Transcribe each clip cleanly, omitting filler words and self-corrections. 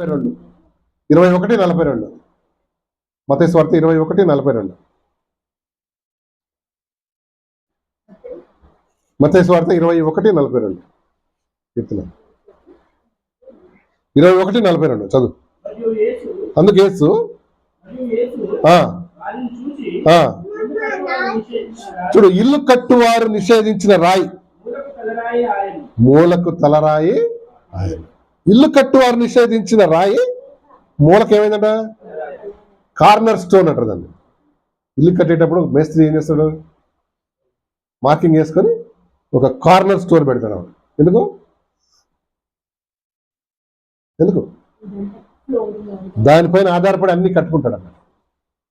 42 21:42 మత్తయి సువార్త 21:42 మత్తయి సువార్త 21:42 చెప్తున్నా 21:42 చదువు. అందుకు యేసు చూడు, ఇల్లు కట్టువారు నిషేధించిన రాయి మూలకు తలరాయి ఆయన. ఇల్లు కట్టువారు నిషేధించిన రాయి మూలకు ఏమైందంట? కార్నర్ స్టోన్ అంటారు దాన్ని. ఇల్లు కట్టేటప్పుడు మేస్త్రి ఏం చేస్తాడు? మార్కింగ్ వేసుకొని ఒక కార్నర్ స్టోన్ పెడతాడు. ఎందుకు ఎందుకు దానిపైన ఆధారపడి అన్ని కట్టుకుంటాడు అన్నమాట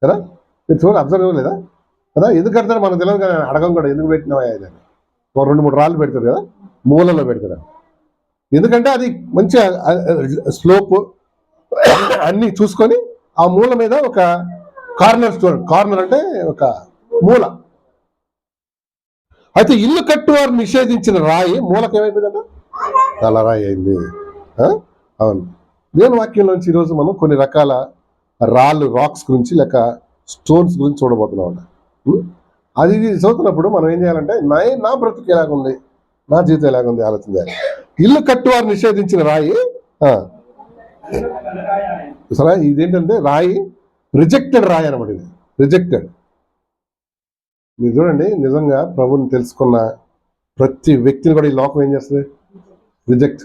కదా. మీరు చూడండి, అబ్జర్వ్ లేదా కదా. ఎందుకు కడతాడు మనకు తెలియదు కదా, అడగం కూడా ఎందుకు పెట్టినావా దాన్ని. ఒక 2-3 రాళ్ళు పెడతాడు కదా, మూలలో పెడతాడు. ఎందుకంటే అది మంచి స్లోప్ అన్ని చూసుకొని ఆ మూల మీద ఒక కార్నర్ స్టోన్, కార్నర్ అంటే ఒక మూల. అయితే ఇల్లు కట్టువారు నిషేధించిన రాయి మూలకు ఏమైపోయిందంట? తలరాయి అయింది. అవును, దేవుని వాక్యం నుంచి ఈరోజు మనం కొన్ని రకాల రాళ్ళు, రాక్స్ గురించి లేక స్టోన్స్ గురించి చూడబోతున్నాం అంట. అది చదువుతున్నప్పుడు మనం ఏం చేయాలంటే నా బ్రతుకు ఎలాగుంది, నా జీవితం ఎలాగుంది ఆలోచన చేయాలి. ఇల్లు కట్టువారు నిషేధించిన రాయి సరే, ఇదేంటంటే రాయి రిజెక్టెడ్ రాయి అనమాట. ఇది రిజెక్టెడ్. మీరు చూడండి, నిజంగా ప్రభుని తెలుసుకున్న ప్రతి వ్యక్తిని కూడా ఈ లోకం ఏం చేస్తుంది? రిజెక్ట్.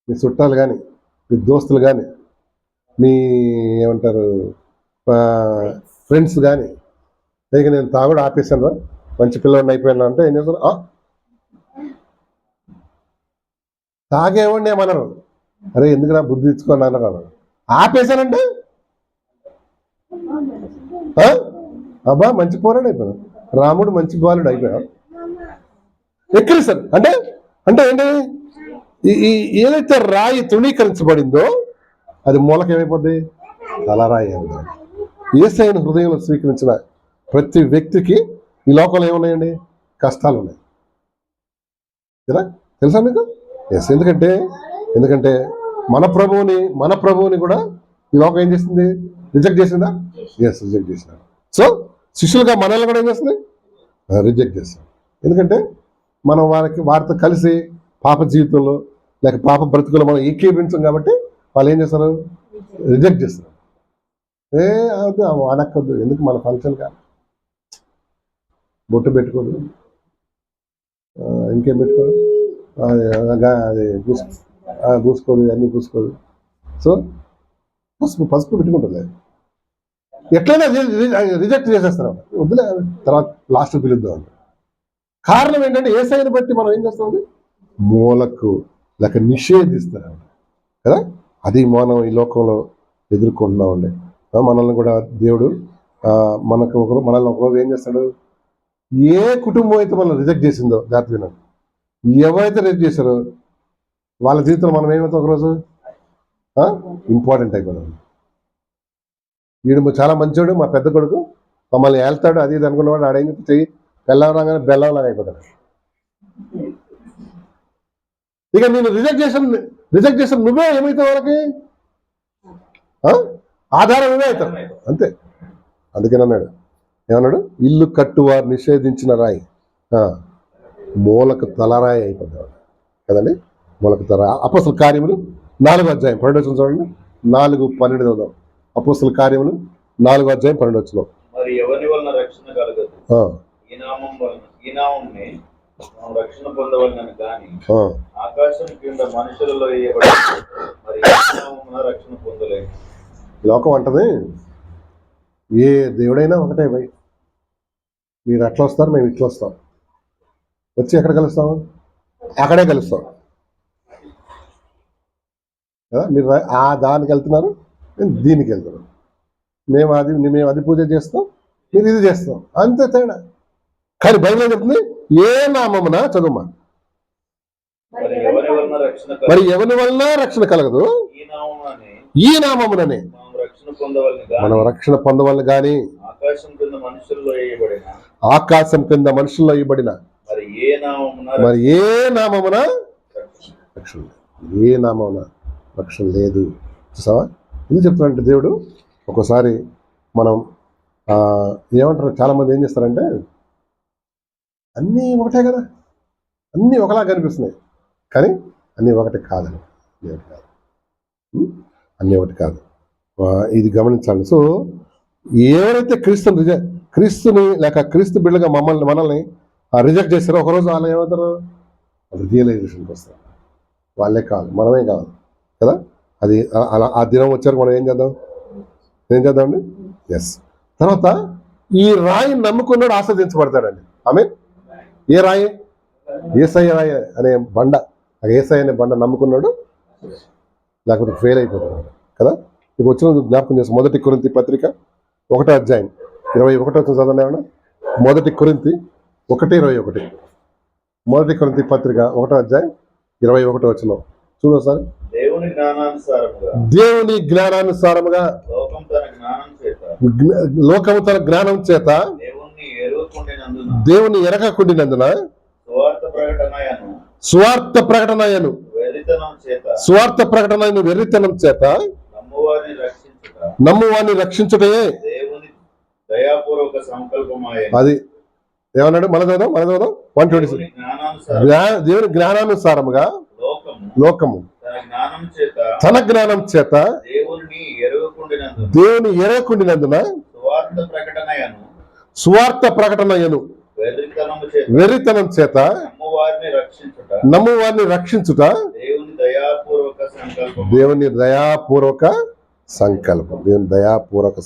మీ చుట్టాలు కానీ, మీ దోస్తులు కానీ, మీ ఏమంటారు ఫ్రెండ్స్ కానీ, ఇక నేను తాగుడు ఆపేశాను, మంచి పిల్లవాడిని అయిపోయాను అంటే ఏం చేస్తారు? తాగేవాడిని ఏమన్నారు? అరే ఎందుకు నా బుద్ధి తెచ్చుకోండి అన్నారు. ఆపేశానంటే అబ్బా మంచి పోరాడు అయిపోయాను, రాముడు మంచి బాలుడు అయిపోయాడు. ఎక్కిరిస్తారు అంటే అంటే ఏంటి? ఏదైతే రాయి తృణీకరించబడిందో అది మూలకేమైపోద్ది? తలరాయి అవుతుంది. యేసయ్యను హృదయంలో స్వీకరించిన ప్రతి వ్యక్తికి ఈ లోకంలో ఏమున్నాయండి? కష్టాలు ఉన్నాయి కదా, తెలుసా మీకు? ఎస్. ఎందుకంటే మన ప్రభువుని కూడా ఈ లోకం ఏం చేస్తుంది? రిజెక్ట్ చేసిందా? ఎస్, రిజెక్ట్ చేసినాడు. సో శిష్యులుగా మనల్ని కూడా ఏం చేస్తుంది? రిజెక్ట్ చేస్తాం. ఎందుకంటే మనం వారితో కలిసి పాప జీవితంలో లేక పాప బ్రతుకులో మనం ఏకీభించం కాబట్టి వాళ్ళు ఏం చేస్తారు? రిజెక్ట్ చేస్తారు. వాడక్కద్దు, ఎందుకు మన ఫంక్షన్ కాదు, బొట్టు పెట్టుకోదు, ఇంకేం పెట్టుకోదు, అది పూసుకోదు, అన్నీ పూసుకోదు. సో పసుపు పెట్టుకుంటుంది. ఎట్లయినా రిజెక్ట్ చేసేస్తారు. వద్దులే, తర్వాత లాస్ట్ పిలుద్దాం. కారణం ఏంటంటే యేసయ్యను బట్టి మనం ఏం చేస్తామండి? మూలకు లేక నిషేధిస్తారు కదా. అది మనం ఈ లోకంలో ఎదుర్కొంటున్నామండి. మనల్ని కూడా దేవుడు మనల్ని ఒకరోజు ఏం చేస్తాడు? ఏ కుటుంబం అయితే మనల్ని రిజెక్ట్ చేసిందో, జాగ్రత్తగా ఎవరైతే రిజెక్ట్ చేశారో వాళ్ళ జీవితంలో మనం ఏమవుతాం ఒకరోజు ఇంపార్టెంట్ అయిపోయినాం. వీడు చాలా మంచోడు, మా పెద్ద కొడుకు మమ్మల్ని వెళ్తాడు, అది ఇది అనుకున్నవాడు ఆడేం చెయ్యి బెల్లం రాగానే బెల్లంలాగా అయిపోతాడు. ఇక నేను రిజెక్ట్ చేసిన నువ్వే ఏమవుతావు? వాళ్ళకి ఆధారం నువ్వే అవుతావు అంతే. అందుకని ఏమన్నాడు? ఇల్లు కట్టువారు నిషేధించిన రాయి మూలకు తలరాయి అయిపోతాడు కదండి. మూలకు తలరాయి. అపోస్తల కార్యములు 4వ అధ్యాయం 12 చూడండి. 4:12 అపోస్తల కార్యములు 4వ అధ్యాయం 12. మరి ఎవరి వలన రక్షణ కలగదు, ఈ నామమునే రక్షణ పొందవలనని గాని ఆకాశం కింద మనుషులలో మరి రక్షణ పొందలేదు. లోకం అంటది ఏ దేవుడైనా ఒకటే భయ్, మీరు అట్లా వస్తారు, మేము ఇట్లా వస్తాం, వచ్చి ఎక్కడ కలుస్తాం? అక్కడే కలుస్తాం కదా. మీరు దానికి వెళ్తున్నారు, నేను దీనికి వెళ్తున్నాను. మేము అది పూజ చేస్తాం, మీరు ఇది చేస్తాం, అంతే తేడా. కానీ బైబిల్ చెప్తుంది ఏ నామమున, చదువుమా, మరి ఎవరి వలన రక్షణ కలగదు, ఈ నామముననే మనం రక్షణ పొందవలన గాని ఆకాశం కింద మనుషుల్లో ఇవ్వబడిన మరి ఏ నామమున రక్షణ. ఏ నామమున రక్షణ లేదు. చూసావా ఎందుకు చెప్తున్నాడంటే దేవుడు ఒక్కోసారి మనం ఏమంటారు, చాలామంది ఏం చేస్తారంటే అన్నీ ఒకటే కదా, అన్నీ ఒకలా కనిపిస్తున్నాయి, కానీ అన్నీ ఒకటి కాదని, అన్నీ ఒకటి కాదు. ఇది గమనించాలి. సో ఎవరైతే క్రీస్తుని లేక క్రీస్తు బిడ్డగా మనల్ని రిజెక్ట్ చేస్తారో ఒకరోజు వాళ్ళు ఏమవుతారు, వాళ్ళు రియలైజేషన్కి వస్తారు. వాళ్ళే కావాలి, మనమే కావాలి కదా. అది అలా ఆ దినం వచ్చారు. మనం ఏం చేద్దామండి. ఎస్. తర్వాత ఈ రాయి నమ్ముకున్నాడు ఆస్వాదించబడతాడండి. ఆమె ఏ రాయి? ఏసై రాయి అనే బండ, ఏసై అనే బండ నమ్ముకున్నాడు, లేకపోతే ఫెయిల్ అయిపోతున్నాడు కదా. ఇప్పుడు వచ్చిన జ్ఞాపకం చేస్తాం. 1 కొరింథీ పత్రిక 1వ అధ్యాయం 21 చదవండి. 1 కొరింథీ 1:21. 1 కొరింథీ పత్రిక 1వ అధ్యాయం 21 వచనం చూడు ఒకసారి. దేవుని జ్ఞానానుసారముగా లోకము తన జ్ఞానం చేత దేవుని ఎరగకుండినందున స్వార్థ ప్రకటనయను వెర్రితనం చేత నమ్మువారిని రక్షించుటే అది ఏమన్నాడు? మన చదువు 126. దేవుని జ్ఞానానుసారముగా లోకము తన జ్ఞానం చేత దేవుని ఎరగకుండినందున స్వార్థ ప్రకటనయను వెర్రితనం చేత నమ్మువారిని రక్షించుట దేవుని దయాపూర్వక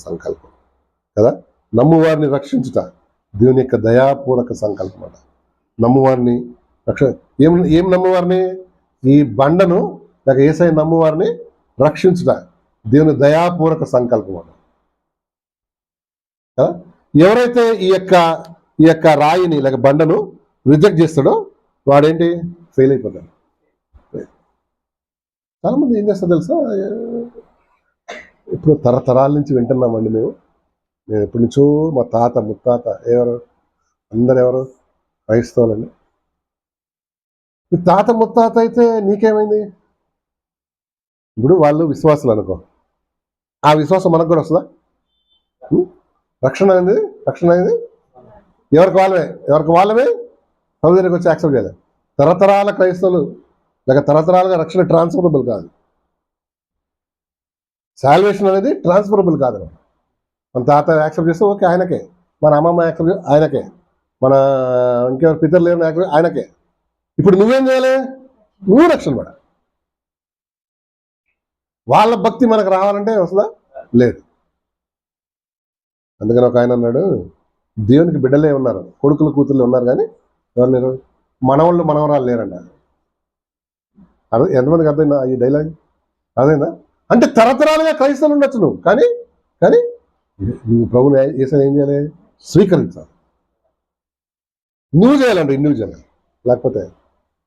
సంకల్పం కదా. నమ్మువారిని రక్షించుట దేవుని యొక్క దయాపూర్వక సంకల్పం అట. నమ్మువారిని ఏం నమ్మువారిని? ఈ బండను లేక యేసయ్య నమ్మువారిని రక్షించుట దేవుని దయాపూర్వక సంకల్పం అట. ఎవరైతే ఈ యొక్క రాయిని లేక బండను రిజెక్ట్ చేస్తాడో వాడేంటి? ఫెయిల్ అయిపోతాడు. చాలా మంది ఏం చేస్తారు తెలుసా, ఇప్పుడు తరతరాల నుంచి వింటున్నామండి నేను ఎప్పటి నుంచో మా తాత ముత్తాత ఎవరు క్రైస్తవులండి. మీ తాత ముత్తాత అయితే నీకేమైంది? ఇప్పుడు వాళ్ళు విశ్వాసులు అనుకో, ఆ విశ్వాసం మనకు కూడా వస్తుందా? రక్షణ అయింది ఎవరికి వాళ్ళమే ప్రభు దగ్గరికి వచ్చి యాక్సెప్ట్ చేయాలి. తరతరాల క్రైస్తవులు లేక తరతరాలుగా రక్షణ ట్రాన్స్ఫరబుల్ కాదు. సాల్వేషన్ అనేది ట్రాన్స్ఫరబుల్ కాదు. మన తాత యాక్సెప్ట్ చేస్తే ఓకే, ఆయనకే. మన అమ్మమ్మ యాక్సెప్ట్ చేస్తే ఆయనకే. మన ఇంకెవరు పితరులు లేని యాక్సెప్ట్ ఆయనకే. ఇప్పుడు నువ్వేం చేయాలి? నువ్వు రక్షణ పడ. వాళ్ళ భక్తి మనకు రావాలంటే వస్తుందా? లేదు. అందుకని ఒక ఆయన అన్నాడు, దేవునికి బిడ్డలే ఉన్నారు, కొడుకులు కూతుర్లు ఉన్నారు, కానీ ఎవరు లేరు? మనవాళ్ళు మనవరాలు లేరంట. అదే ఎంతమందికి అర్థమైందా ఈ డైలాగ్? అదేనా? అంటే తరతరాలుగా క్రైస్తవులు ఉండొచ్చు నువ్వు, కానీ నువ్వు ప్రభుని యేసుని ఏం చేయాలి? స్వీకరించాలి. నువ్వు చేయాలండి ఇండివిజువల్.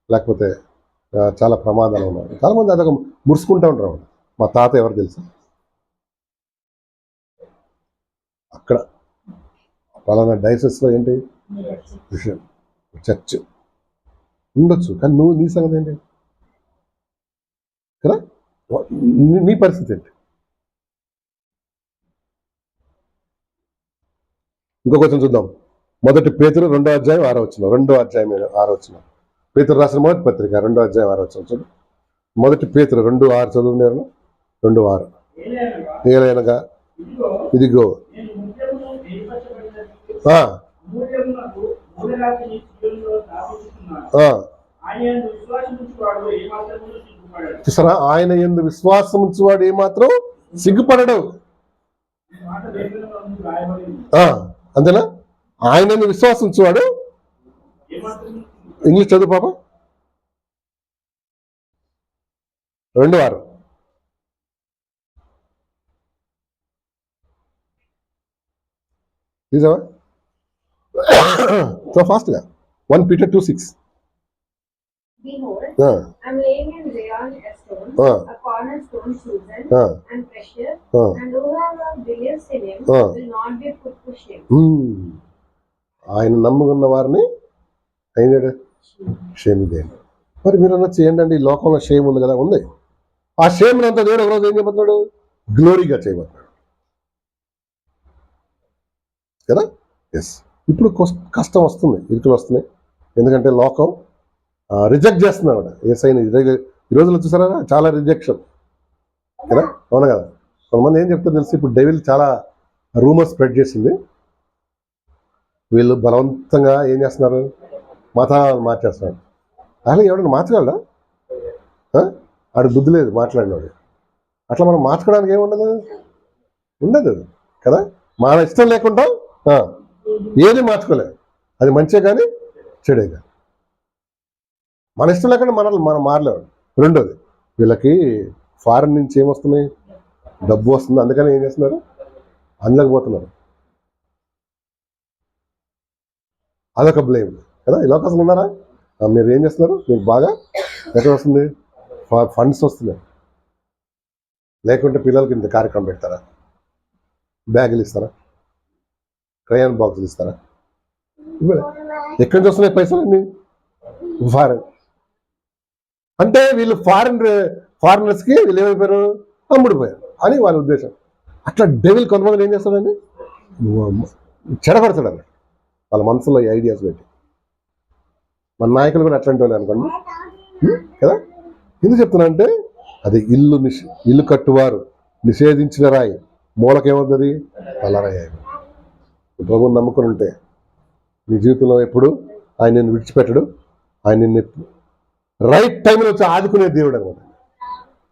లేకపోతే చాలా ప్రమాదాలు ఉన్నాయి. చాలామంది అదొక ముడుచుకుంటూ ఉంటారు. మా తాత ఎవరు తెలుసా? అక్కడ పలానా డైసెస్లో ఏంటి విషయం, చర్చ్ ఉండొచ్చు, కానీ నీ సంగతి ఏంటి కదా? నీ పరిస్థితి ఏంటి? ఇంకో కొంచెం చూద్దాం. 1 పేతురు 2వ అధ్యాయం 6వ వచనం. పేతురు రాసిన మొదటి పత్రిక 2వ అధ్యాయం 6వ వచనం చూడు. 1 పేతురు 2:6 చదువుకున్నారు. 2:6. ఏలైనగా ఇదిగో చూసారా, ఆయన యందు విశ్వాసం ఉంచువాడు ఏమాత్రం సిగ్గుపడడు. అంతేనా? ఆయన యందు విశ్వాసం ఉంచువాడు. ఇంగ్లీష్ చదువు పాప. 2:6. తీసావా? సో ఫాస్ట్గా 1 Peter 2:6. Behold, I'm laying in Zion a stone, a cornerstone chosen and precious, and whoever believes in him will not be put to shame. ఆయన నమ్ముకున్న వారిని అయినాడు షేమ్ చేయండి. మరి మీరు అన్న చేయండి. ఈ లోకంలో షేమ్ ఉంది కదా, ఉంది. ఆ షేమ్ అంతా దేవుడు ఒకరోజు ఏం చేయబోతున్నాడు? గ్లోరీగా చేయబోతున్నాడు కదా. ఎస్, ఇప్పుడు కష్టం వస్తుంది, ఇరుకులు వస్తున్నాయి. ఎందుకంటే లోకం రిజెక్ట్ చేస్తున్నాడు ఏసైని. ఈ రోజుల్లో చూసారా చాలా రిజెక్షన్ కదా, అవునా కదా. కొంతమంది ఏం చెప్తారు తెలిసి, ఇప్పుడు డెవిల్ చాలా రూమర్ స్ప్రెడ్ చేసింది. వీళ్ళు బలవంతంగా ఏం చేస్తున్నారు? మతాలను మార్చేస్తున్నారు. అసలు ఎవడన్నా మార్చగలడా? ఆడు బుద్ధి లేదు మాట్లాడినవాడు. అట్లా మనం మార్చుకోవడానికి ఏముండదు, ఉండదు కదా. మన ఇష్టం లేకుండా ఏది మార్చుకోలేదు. అది మంచే కానీ చెడే కానీ. మన ఇష్టం లేకుండా మనం మారలేము. రెండోది, వీళ్ళకి ఫారెన్ నుంచి ఏమొస్తున్నాయి? డబ్బు వస్తుంది. అందుకని ఏం చేస్తున్నారు? అందులోకి పోతున్నారు. అదొక బ్లేమ్ కదా. ఈ లోకం ఉన్నారా? మీరు ఏం చేస్తున్నారు? మీకు బాగా ఎక్కడ వస్తుంది? ఫండ్స్ వస్తున్నాయి. లేకుంటే పిల్లలకి ఇంత కార్యక్రమం పెడతారా? బ్యాగులు ఇస్తారా? క్రయాన్ బాక్సులు ఇస్తారా? ఎక్కడి నుంచి వస్తున్నాయి పైసలు అన్ని? ఫారెన్. అంటే వీళ్ళు ఫారినర్స్కి వీళ్ళు ఏమైపోయారు? అమ్ముడిపోయారు అని వాళ్ళ ఉద్దేశం. అట్లా డెవిల్ కొంతమంది ఏం చేస్తాడండి? చెడపడతాడు అన్నమాట వాళ్ళ మనసులో ఈ ఐడియాస్ పెట్టి. మన నాయకులు కూడా అట్లాంటి వాళ్ళు అనుకోండి కదా. ఎందుకు చెప్తున్నా అంటే, అది ఇల్లు కట్టువారు నిషేధించిన రాయి మూలకేమవుతుంది? తలరాయి. ప్రభువుని నమ్ముకుని ఉంటే నీ జీవితంలో ఎప్పుడు ఆయన నిన్ను విడిచిపెట్టడు. ఆయన నిన్ను రైట్ టైంలో వచ్చి ఆదుకునే దేవుడు అనమాట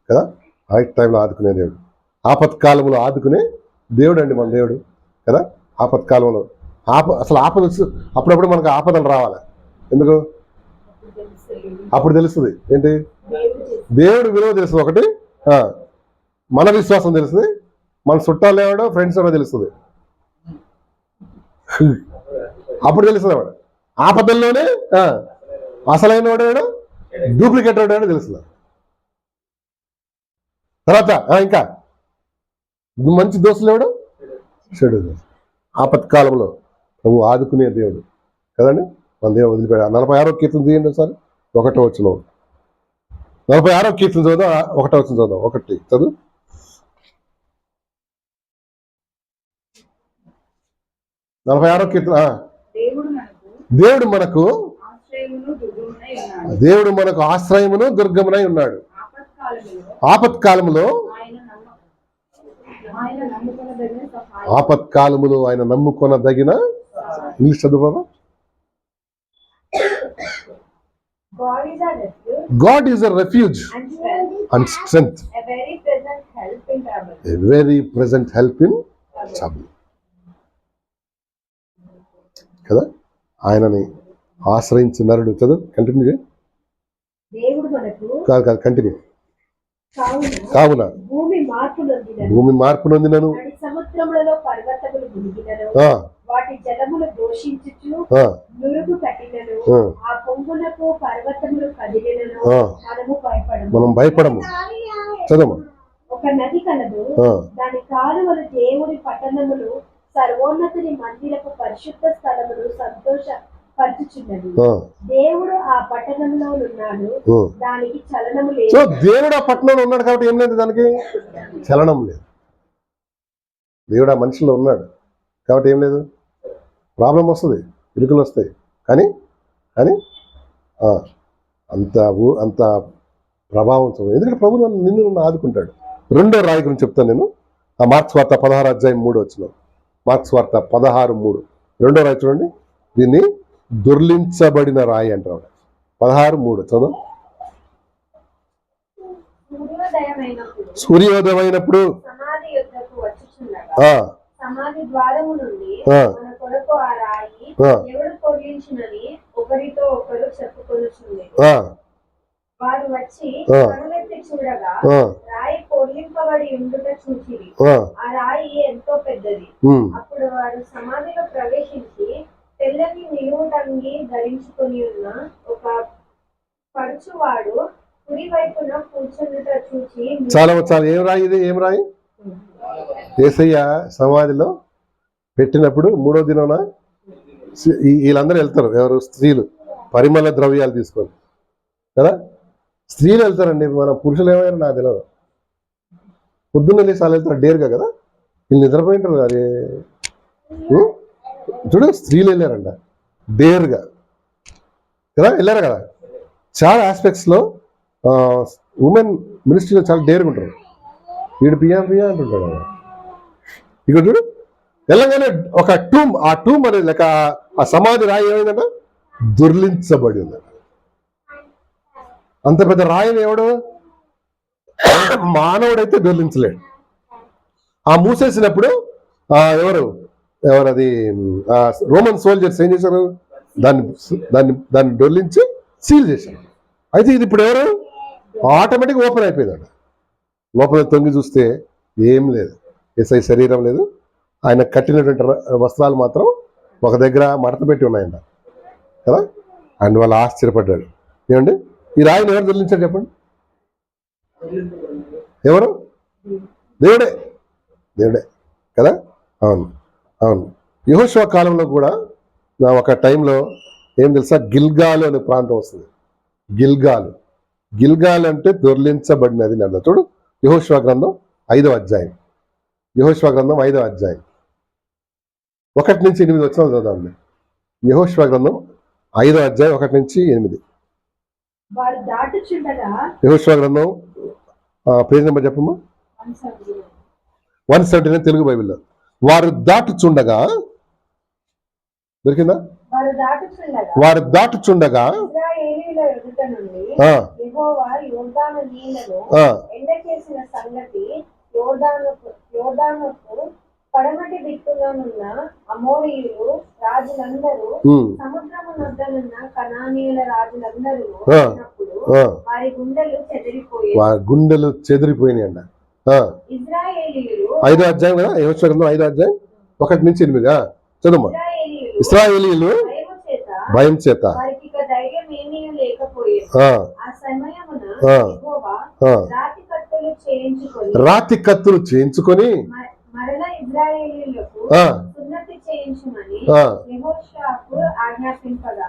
కదా. రైట్ టైంలో ఆదుకునే దేవుడు, ఆపత్కాలంలో ఆదుకునే దేవుడు అండి మన దేవుడు కదా. ఆపత్కాలంలో అసలు ఆపద అప్పుడప్పుడు మనకు ఆపదలు రావాలి. ఎందుకు? అప్పుడు తెలుస్తుంది ఏంటి? దేవుడు విలువ తెలుస్తుంది. ఒకటి మన విశ్వాసం తెలుస్తుంది, మన చుట్టాలు ఎవడో ఫ్రెండ్స్ ఎవడో తెలుస్తుంది. అప్పుడు తెలుస్తుంది వాడు ఆపదల్లోనే అసలైన వాడేవాడు డూప్లికేట్ వాడేవాడు తెలుస్తుంది. తర్వాత ఇంకా మంచి దోస్తులు ఎవడు? చెడు. ఆపత్కాలంలో నువ్వు ఆదుకునే దేవుడు కదండి మన దేవుడు వదిలిపెట్టాడు. 46వ కీర్తన తీయండి ఒకసారి, 1వ వచనం. 46వ కీర్తన చదువుదాం, 1వ వచనం చదువుదాం. 1 చదువు. కీర్తన. దేవుడు మనకు ఆశ్రయమును దుర్గమునై ఉన్నాడు. ఆపత్కాలములో ఆయన నమ్ముకొనదగిన. ఇంగ్లీష్ చదువు బాబా. God is a refuge and strength, a very present help in trouble. కదా. ఆయనని ఆశ్రయించిన నరుడు. చదువు, కంటిన్యూ. కాదు కంటిన్యూ. కావున భూమి మార్పు నొందినను, సముద్రములలో పర్వతములు మునిగినను, వాటి జలములు దోషించుచు నురుగు కట్టినను, ఆ పొంగునకు పర్వతములు కదిలినను మనం భయపడము. చదవము. ఒక నది కలదు, దాని కాలువలు దేవుని పట్టణములు, సర్వోన్నతుని మందిరపు పరిశుద్ధ స్థలములు సంతోషపరచుచున్నది. దేవుడు ఆ పట్టణంలో ఉన్నాడు, దానికి చలనము లేదు. సో దేవుడు ఆ పట్టణంలో ఉన్నాడు కాబట్టి ఏం లేదు, దానికి చలనం లేదు. దేవుడు ఆ మనిషిలో ఉన్నాడు కాబట్టి ఏం లేదు. ప్రాబ్లం వస్తుంది, ఇరుకులు వస్తాయి, కానీ అంత ప్రభావం. ఎందుకంటే ప్రభు నిన్ను ఆదుకుంటాడు. 2వ రాయి గురించి చెప్తాను నేను. ఆ మార్క్స్ వార్త 16:3 మార్క్స్ వార్త 16:3 2వ రాయి చూడండి. దీన్ని దుర్లించబడిన రాయి అంటారు. 16:3 చదువు. సూర్యోదయమైనప్పుడు సమాధి ద్వారము నుండి మన కొరకు ఆ రాయి ఎవడు పొర్లించినని ఒకరితో ఒకరు చెప్పుకొనుచుంది. వారు వచ్చి కనులెత్తి చూడగా రాయి పొర్లింపబడి ఉండుట చూచిరి. ఆ రాయి ఎంతో పెద్దది. అప్పుడు వారు సమాధిలో ప్రవేశించి తెల్లని నిలువుటంగి ధరించుకొని ఉన్న ఒక పడుచువాడు కుడి వైపున కూర్చుండుట చూచి. చాలా ఏం రాయి ఇది? ఏం రాయి? యేసయ్య సమాధిలో పెట్టినప్పుడు 3వ దినాన వీళ్ళందరూ వెళ్తారు. ఎవరు? స్త్రీలు పరిమళ ద్రవ్యాలు తీసుకొని కదా. స్త్రీలు వెళ్తారండి, మన పురుషులు ఏమైనా నాకు తెలియదు. పొద్దున్న లేసి వాళ్ళు వెళ్తారు డేర్గా కదా, వీళ్ళు నిద్రపోయింటారు. అది చూడు, స్త్రీలు వెళ్ళారంట డేర్గా కదా, వెళ్ళారు కదా. చాలా ఆస్పెక్ట్స్లో ఉమెన్ మినిస్ట్రీలో చాలా డేర్గా ఉంటారు. వీడు పియా అంటుంటాడు. ఇక్కడ చూడు, వెళ్ళగానే ఒక టూమ్, ఆ టూమ్ అనేది లేక ఆ సమాధి రాయి ఏమైందంట, దుర్లించబడి ఉందంట. అంత పెద్ద రాయిని ఎవడు మానవుడైతే దొర్లించలేడు. ఆ మూసేసినప్పుడు ఎవరు అది రోమన్ సోల్జర్స్ ఏం చేశారు, దాన్ని దొర్లించి సీల్ చేశారు. అయితే ఇది ఇప్పుడు ఎవరు ఆటోమేటిక్ ఓపెన్ అయిపోయిందంట. లోపల తొంగి చూస్తే ఏం లేదు, ఎస్ఐ శరీరం లేదు. ఆయన కట్టినటువంటి వస్త్రాలు మాత్రం ఒక దగ్గర మడత పెట్టి ఉన్నాయంట కదా. అండ్ వాళ్ళు ఆశ్చర్యపడ్డాడు. ఏమండి, ఈ రాయిని ఎవరు దొర్లించారు చెప్పండి? ఎవరు? దేవుడే కదా. అవును. యెహోషువ కాలంలో కూడా ఒక టైంలో ఏం తెలుసా, గిల్గాలు అనే ప్రాంతం వస్తుంది. గిల్గాల్ అంటే దొర్లించబడినది అన్న. చూడు, యెహోషువ గ్రంథం 5వ అధ్యాయం. 1 నుంచి 8 వచనాలు చదవండి. యెహోషువ గ్రంథం 5వ అధ్యాయం 1 నుంచి 8. యెహోషువ గ్రంథం పేజ్ నెంబర్ చెప్పమ్మా. 179 తెలుగు బైబిల్లో. వారు దాటుచుండగా, దొరికిందా? వారు దాటుచుండగా పడమటి దిక్కులోనున్న అమోరీయులు రాజులందరూ సముద్రము నొద్దనున్న కనానీయుల రాజులందరూ వారి గుండెలు చెదిరిపోయినాయంట. ఇశ్రాయేలీయులు 5వ అధ్యాయం కదా, యెహోషువ గ్రంథం 5వ అధ్యాయం 1 నుంచి 8. చదువు. ఇశ్రాయేలీయులు భయం చేత రాతి కత్తులు చేయించుకొని సున్నతి చేయించమని యెహోషువకు ఆజ్ఞాపింపగా,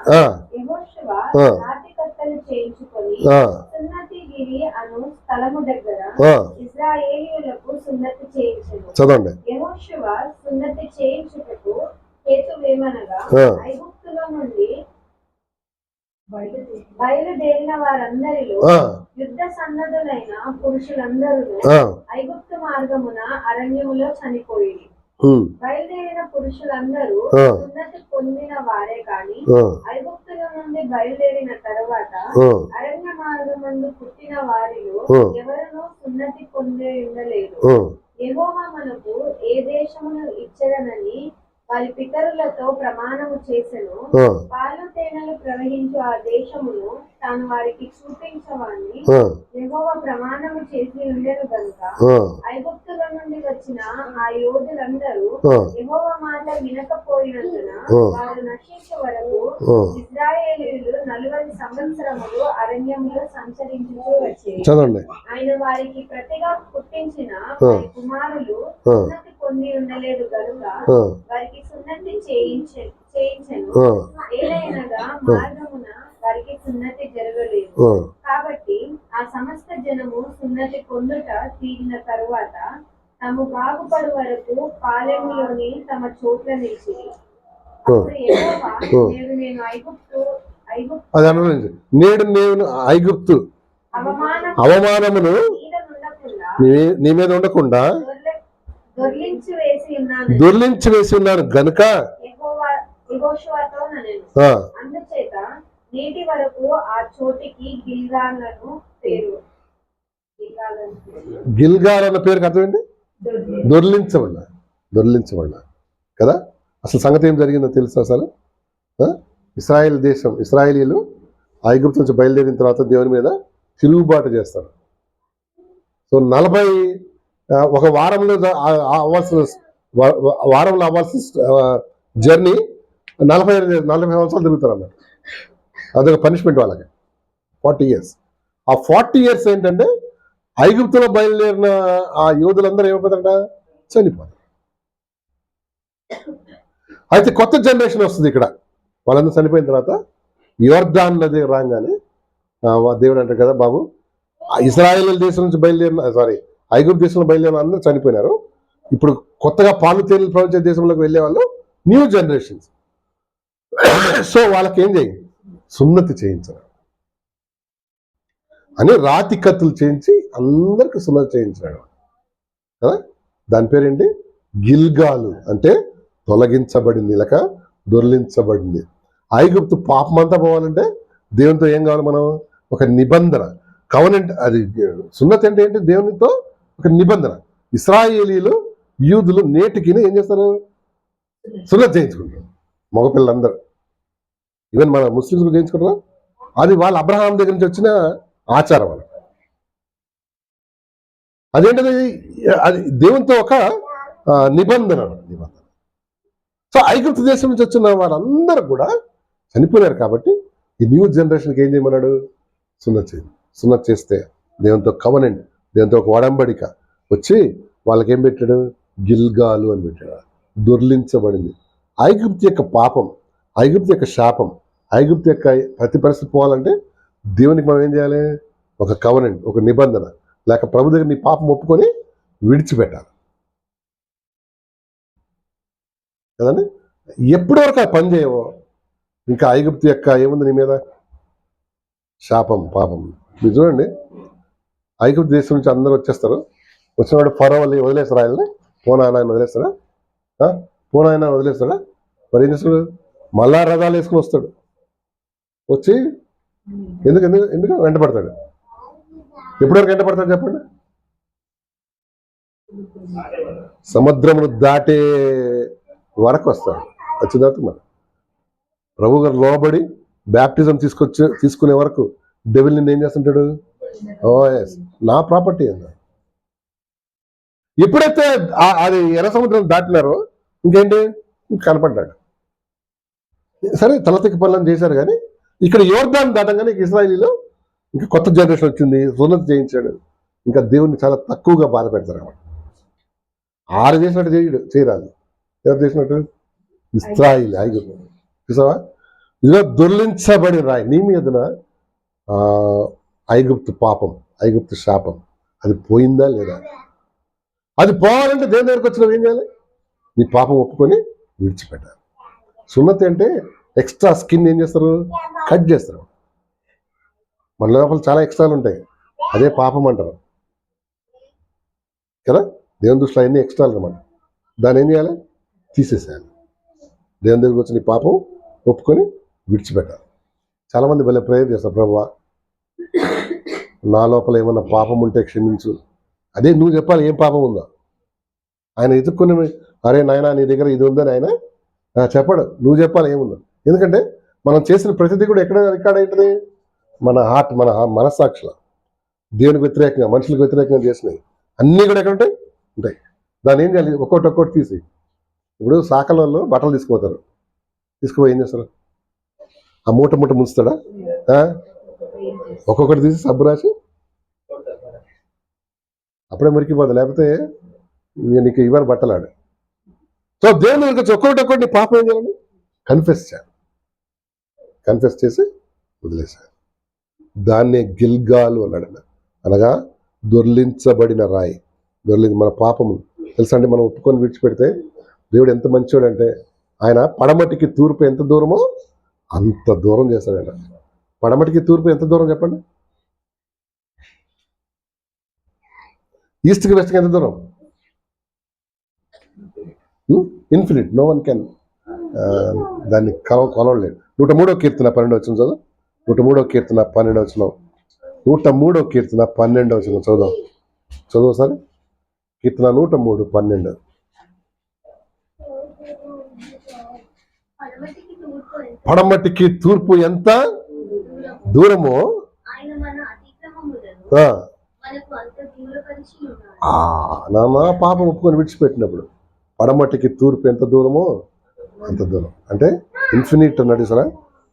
యెహోషువ రాతి కత్తెలు చేయించుకొని సున్నతిగిరి అను స్థలము దగ్గర ఇశ్రాయేలీయులకు సున్నతి చేయించెను. చదవండి. యెహోషువ సున్నతి చేయించుటకు హేతువేమనగా, ఐగుప్తులో నుండి బయలుదేరిన వారందరిలో యుద్ధ సన్నద్ధులైన పురుషులందరూ ఐగుప్తు మార్గమున అరణ్యములో చనిపోయి, బయలుదేరిన పురుషులందరూ సున్నతి పొందిన వారే కాని ఐగుప్తుల నుండి బయలుదేరిన తరువాత అరణ్య మార్గమందు పుట్టిన వారిలో ఎవరునూ సున్నతి పొంది ఉండలేదు. యెహోవా మనకు ఏ దేశమును ఇచ్చెదనని వారి పితరులతో ప్రమాణము చేసెను. పాలు తేనెలు ప్రవహించు ఆ దేశమును తాను వారికి చూపించవాని యెహోవా ప్రమాణము చేసి ఉండెను గనుక ఐగుప్తుల నుండి వచ్చిన ఆ యోధులందరూ యెహోవా మాట వినకపోయినందున వారు నశించే వరకు ఇశ్రాయేలీయులు 40 సంవత్సరములు అరణ్యములో సంచరించుతూ వచ్చేది. ఆయన వారికి ప్రతిగా పుట్టించిన వారి కుమారులు సున్నతి పొంది ఉండలేదు గనుక వారికి సున్నతి చేయించెను. ఏలైనగా మార్గమున వారికి సున్నతి జరగలేదు. కాబట్టి ఆ సమస్త జనము సున్నతి పొందుట తీరిన తరువాత తాము బాగుపడు వరకు పాలెములోని తమ చోట్ల నిలిచిరి. అప్పుడు యెహోవా, నేడు నేను ఐగుప్తు అవమానమును నీ మీద ఉండకుండా దొర్లించి వేసి ఉన్నాను గనుక అందుచేత నేటి వరకు ఆ చోటికి గిల్గాల్ అన్న పేరుకి అర్థం ఏంటి? దొర్లించబడ్డా కదా. అసలు సంగతి ఏం జరిగిందో తెలుసు. అసలు ఇశ్రాయేల్ దేశం, ఇశ్రాయేలీలు ఐగుప్తు నుంచి బయలుదేరిన తర్వాత దేవుని మీద తిరుగుబాటు చేస్తారు. సో 40 ఒక వారంలో అవ్వాల్సిన జర్నీ 40 సంవత్సరాలు తిరుగుతారు అన్నమాట. అదొక పనిష్మెంట్ వాళ్ళకి. 40 years. ఆ 40 years ఏంటంటే ఐగుప్తులో బయలుదేరిన ఆ యోధులందరూ ఏమైపోతారంట, చనిపోతారు. అయితే కొత్త జనరేషన్ వస్తుంది ఇక్కడ. వాళ్ళందరూ చనిపోయిన తర్వాత యోర్దాన్ నది రాగానే దేవుడు అంటారు కదా, బాబు ఇశ్రాయేల్ దేశం నుంచి ఐగుప్తు దేశంలో బయలుదేరిన అందరూ చనిపోయినారు. ఇప్పుడు కొత్తగా పాలు తేనెలు ప్రపంచ దేశంలోకి వెళ్ళే వాళ్ళు న్యూ జనరేషన్స్. సో వాళ్ళకి ఏం చేయి, సున్నతి చేయించరు అని రాతి కత్తులు చేయించి అందరికి సున్నతి చేయించినాడు కదా. దాని పేరేంటి, గిల్గాలు అంటే తొలగించబడింది, లేక దొర్లించబడింది. ఐగుప్తు పాపం అంతా పోవాలంటే దేవునితో ఏం కావాలి, మనం ఒక నిబంధన, కవనెంట్. అది సున్నతి అంటే ఏంటి, దేవునితో ఒక నిబంధన. ఇశ్రాయేలీలు యూదులు నేటికి ఏం చేస్తారు, సున్నతి చేయించుకుంటారు మగపిల్లలందరూ. ఈవెన్ మన ముస్లిమ్స్ కూడా చేయించుకుంటారా, అది వాళ్ళ అబ్రహాం దగ్గర నుంచి వచ్చిన ఆచారం. వాళ్ళు అదేంటది, అది దేవునితో ఒక నిబంధన. సో ఐగుప్తు దేశం నుంచి వచ్చిన వారందరూ కూడా చనిపోయినారు కాబట్టి ఈ న్యూ జనరేషన్కి ఏం చేయమన్నాడు, సున్నతి చేయండి. సున్నతి చేస్తే దేవునితో కవనెంట్, దేవునితో ఒక ఒడంబడిక వచ్చి వాళ్ళకి ఏం పెట్టాడు, గిల్గాలు అని పెట్టాడు. దొర్లించబడింది. ఐగుప్తు యొక్క పాపం, ఐగుప్తు యొక్క శాపం, ఐగుప్తు యొక్క ప్రతి పరిస్థితి పోవాలంటే దేవునికి మనం ఏం చేయాలి, ఒక కవనెంట్, ఒక నిబంధన, లేక ప్రభు దగ్గర నీ పాపం ఒప్పుకొని విడిచిపెట్టాలి కదండి. ఎప్పటి వరకు ఆ పని చేయవో ఇంకా ఐగుప్తు యొక్క ఏముంది నీ మీద, శాపం, పాపం. మీరు చూడండి, ఐగుప్తు దేశం నుంచి అందరూ వచ్చేస్తారు. వచ్చినవాడు ఫరో వాళ్ళు వదిలేస్తారా, ఆయన్ని పోనాయన వదిలేస్తాడా, పోనాయన వదిలేస్తాడా, మరి ఏం చేస్తాడు, మళ్ళా రథాలు వేసుకుని వస్తాడు. వచ్చి ఎందుకు ఎందుకు ఎందుకు వెంటపడతాడు. ఎప్పటివరకు వెంటపడతాడు చెప్పండి, సముద్రమును దాటే వరకు వస్తాడు. వచ్చిన తర్వాత మరి ప్రభు గారు లోబడి బ్యాప్టిజం తీసుకునే వరకు డెవిల్ నిన్ను ఏం చేస్తుంటాడు, ఎస్ నా ప్రాపర్టీ అన్న. ఎప్పుడైతే అది ఎర్ర సముద్రం దాటినారో ఇంకేంటి, కనపడ్డాడు. సరే తలతికి పనులను చేశారు, కానీ ఇక్కడ యోర్దాన్ దాటంగానే ఇశ్రాయేలీలో ఇంకా కొత్త జనరేషన్ వచ్చింది, సున్నతి చేయించాడు. ఇంకా దేవుణ్ణి చాలా తక్కువగా బాధ పెడతారు అన్నమాట. 6 చేసినట్టు చేయరాదు. ఎవరు చేసినట్టు, ఇశ్రాయేల్, ఐగుప్తు. చూసావా, ఇదిగో దొర్లించబడి రాయి నీ మీదన ఐగుప్తు పాపం, ఐగుప్తు శాపం, అది పోయిందా లేదా? అది పోవాలంటే దేవుని దగ్గరికి వచ్చిన ఏం చేయాలి, నీ పాపం ఒప్పుకొని విడిచిపెట్టాలి. సున్నతి అంటే ఎక్స్ట్రా స్కిన్ ఏం చేస్తారు, కట్ చేస్తారు. మన లోపల చాలా ఎక్స్ట్రాలు ఉంటాయి, అదే పాపం అంటారు కదా. దేవుని దృష్టిలో అన్ని ఎక్స్ట్రాలు అనమాట. దాన్ని ఏం చేయాలి, తీసేసేయాలి. దేవుని దగ్గరికి వచ్చి నీ పాపం ఒప్పుకొని విడిచిపెట్టాలి. చాలామంది భలే ప్రేయర్ చేస్తారు, ప్రభువా నా లోపల ఏమన్నా పాపం ఉంటే క్షమించు. అదే నువ్వు చెప్పాలి ఏం పాపం ఉందో. ఆయన ఎత్తుక్కుని అరే నాయన నీ దగ్గర ఇది ఉందని ఆయన చెప్పడు, నువ్వు చెప్పాలి ఏముందో. ఎందుకంటే మనం చేసిన ప్రతిదీ కూడా ఎక్కడ రికార్డ్ అవుతుంది, మన హార్ట్, మన మనస్సాక్షిలో. దేవునికి వ్యతిరేకంగా, మనుషులకు వ్యతిరేకంగా చేసినవి అన్నీ కూడా ఎక్కడ ఉంటాయి. దాన్ని ఏం చేయాలి, ఒక్కొక్కటి తీసి. ఇప్పుడు సాకలలో బట్టలు తీసుకుపోతారు, తీసుకుపోయి ఏం చేస్తారు, ఆ మూట ముంచుతాడా, ఒక్కొక్కటి తీసి సబ్బు రాసి అప్పుడే మురికిపోదు, లేకపోతే నీకు ఇవ్వని బట్టలాడు. సో దేవుని దగ్గరికి వచ్చి ఒక్కొక్కటి నీ పాపం ఏం చేయాలి, కన్ఫెస్ చేయాలి. కన్ఫెస్ చేసి వదిలేశాడు. దాన్నే గిల్గాలు అన్నాడు, అనగా దొర్లించబడిన రాయి. మన పాపము తెలుసా అండి, మనం ఒప్పుకొని విడిచిపెడితే దేవుడు ఎంత మంచివాడు అంటే ఆయన పడమటికి తూర్పు ఎంత దూరమో అంత దూరం చేస్తాడంట. పడమటికి తూర్పు ఎంత దూరం చెప్పండి, ఈస్ట్కి వెస్ట్కి ఎంత దూరం, ఇన్ఫినిట్, నో వన్ కెన్ దాన్ని కొలవలేడు. 103వ కీర్తన 12వ వచనం చదువు. 103వ కీర్తన 12వ వచనం. 103వ కీర్తన 12వ వచనం చదువు సార్. కీర్తన 103:12. పడమటికి తూర్పు ఎంత దూరమో నా పాపం ఒప్పుకొని విడిచిపెట్టినప్పుడు పడమటికి తూర్పు ఎంత దూరమో అంత దూరం. అంటే ఇన్ఫినిట్ అన్నాడు సరే.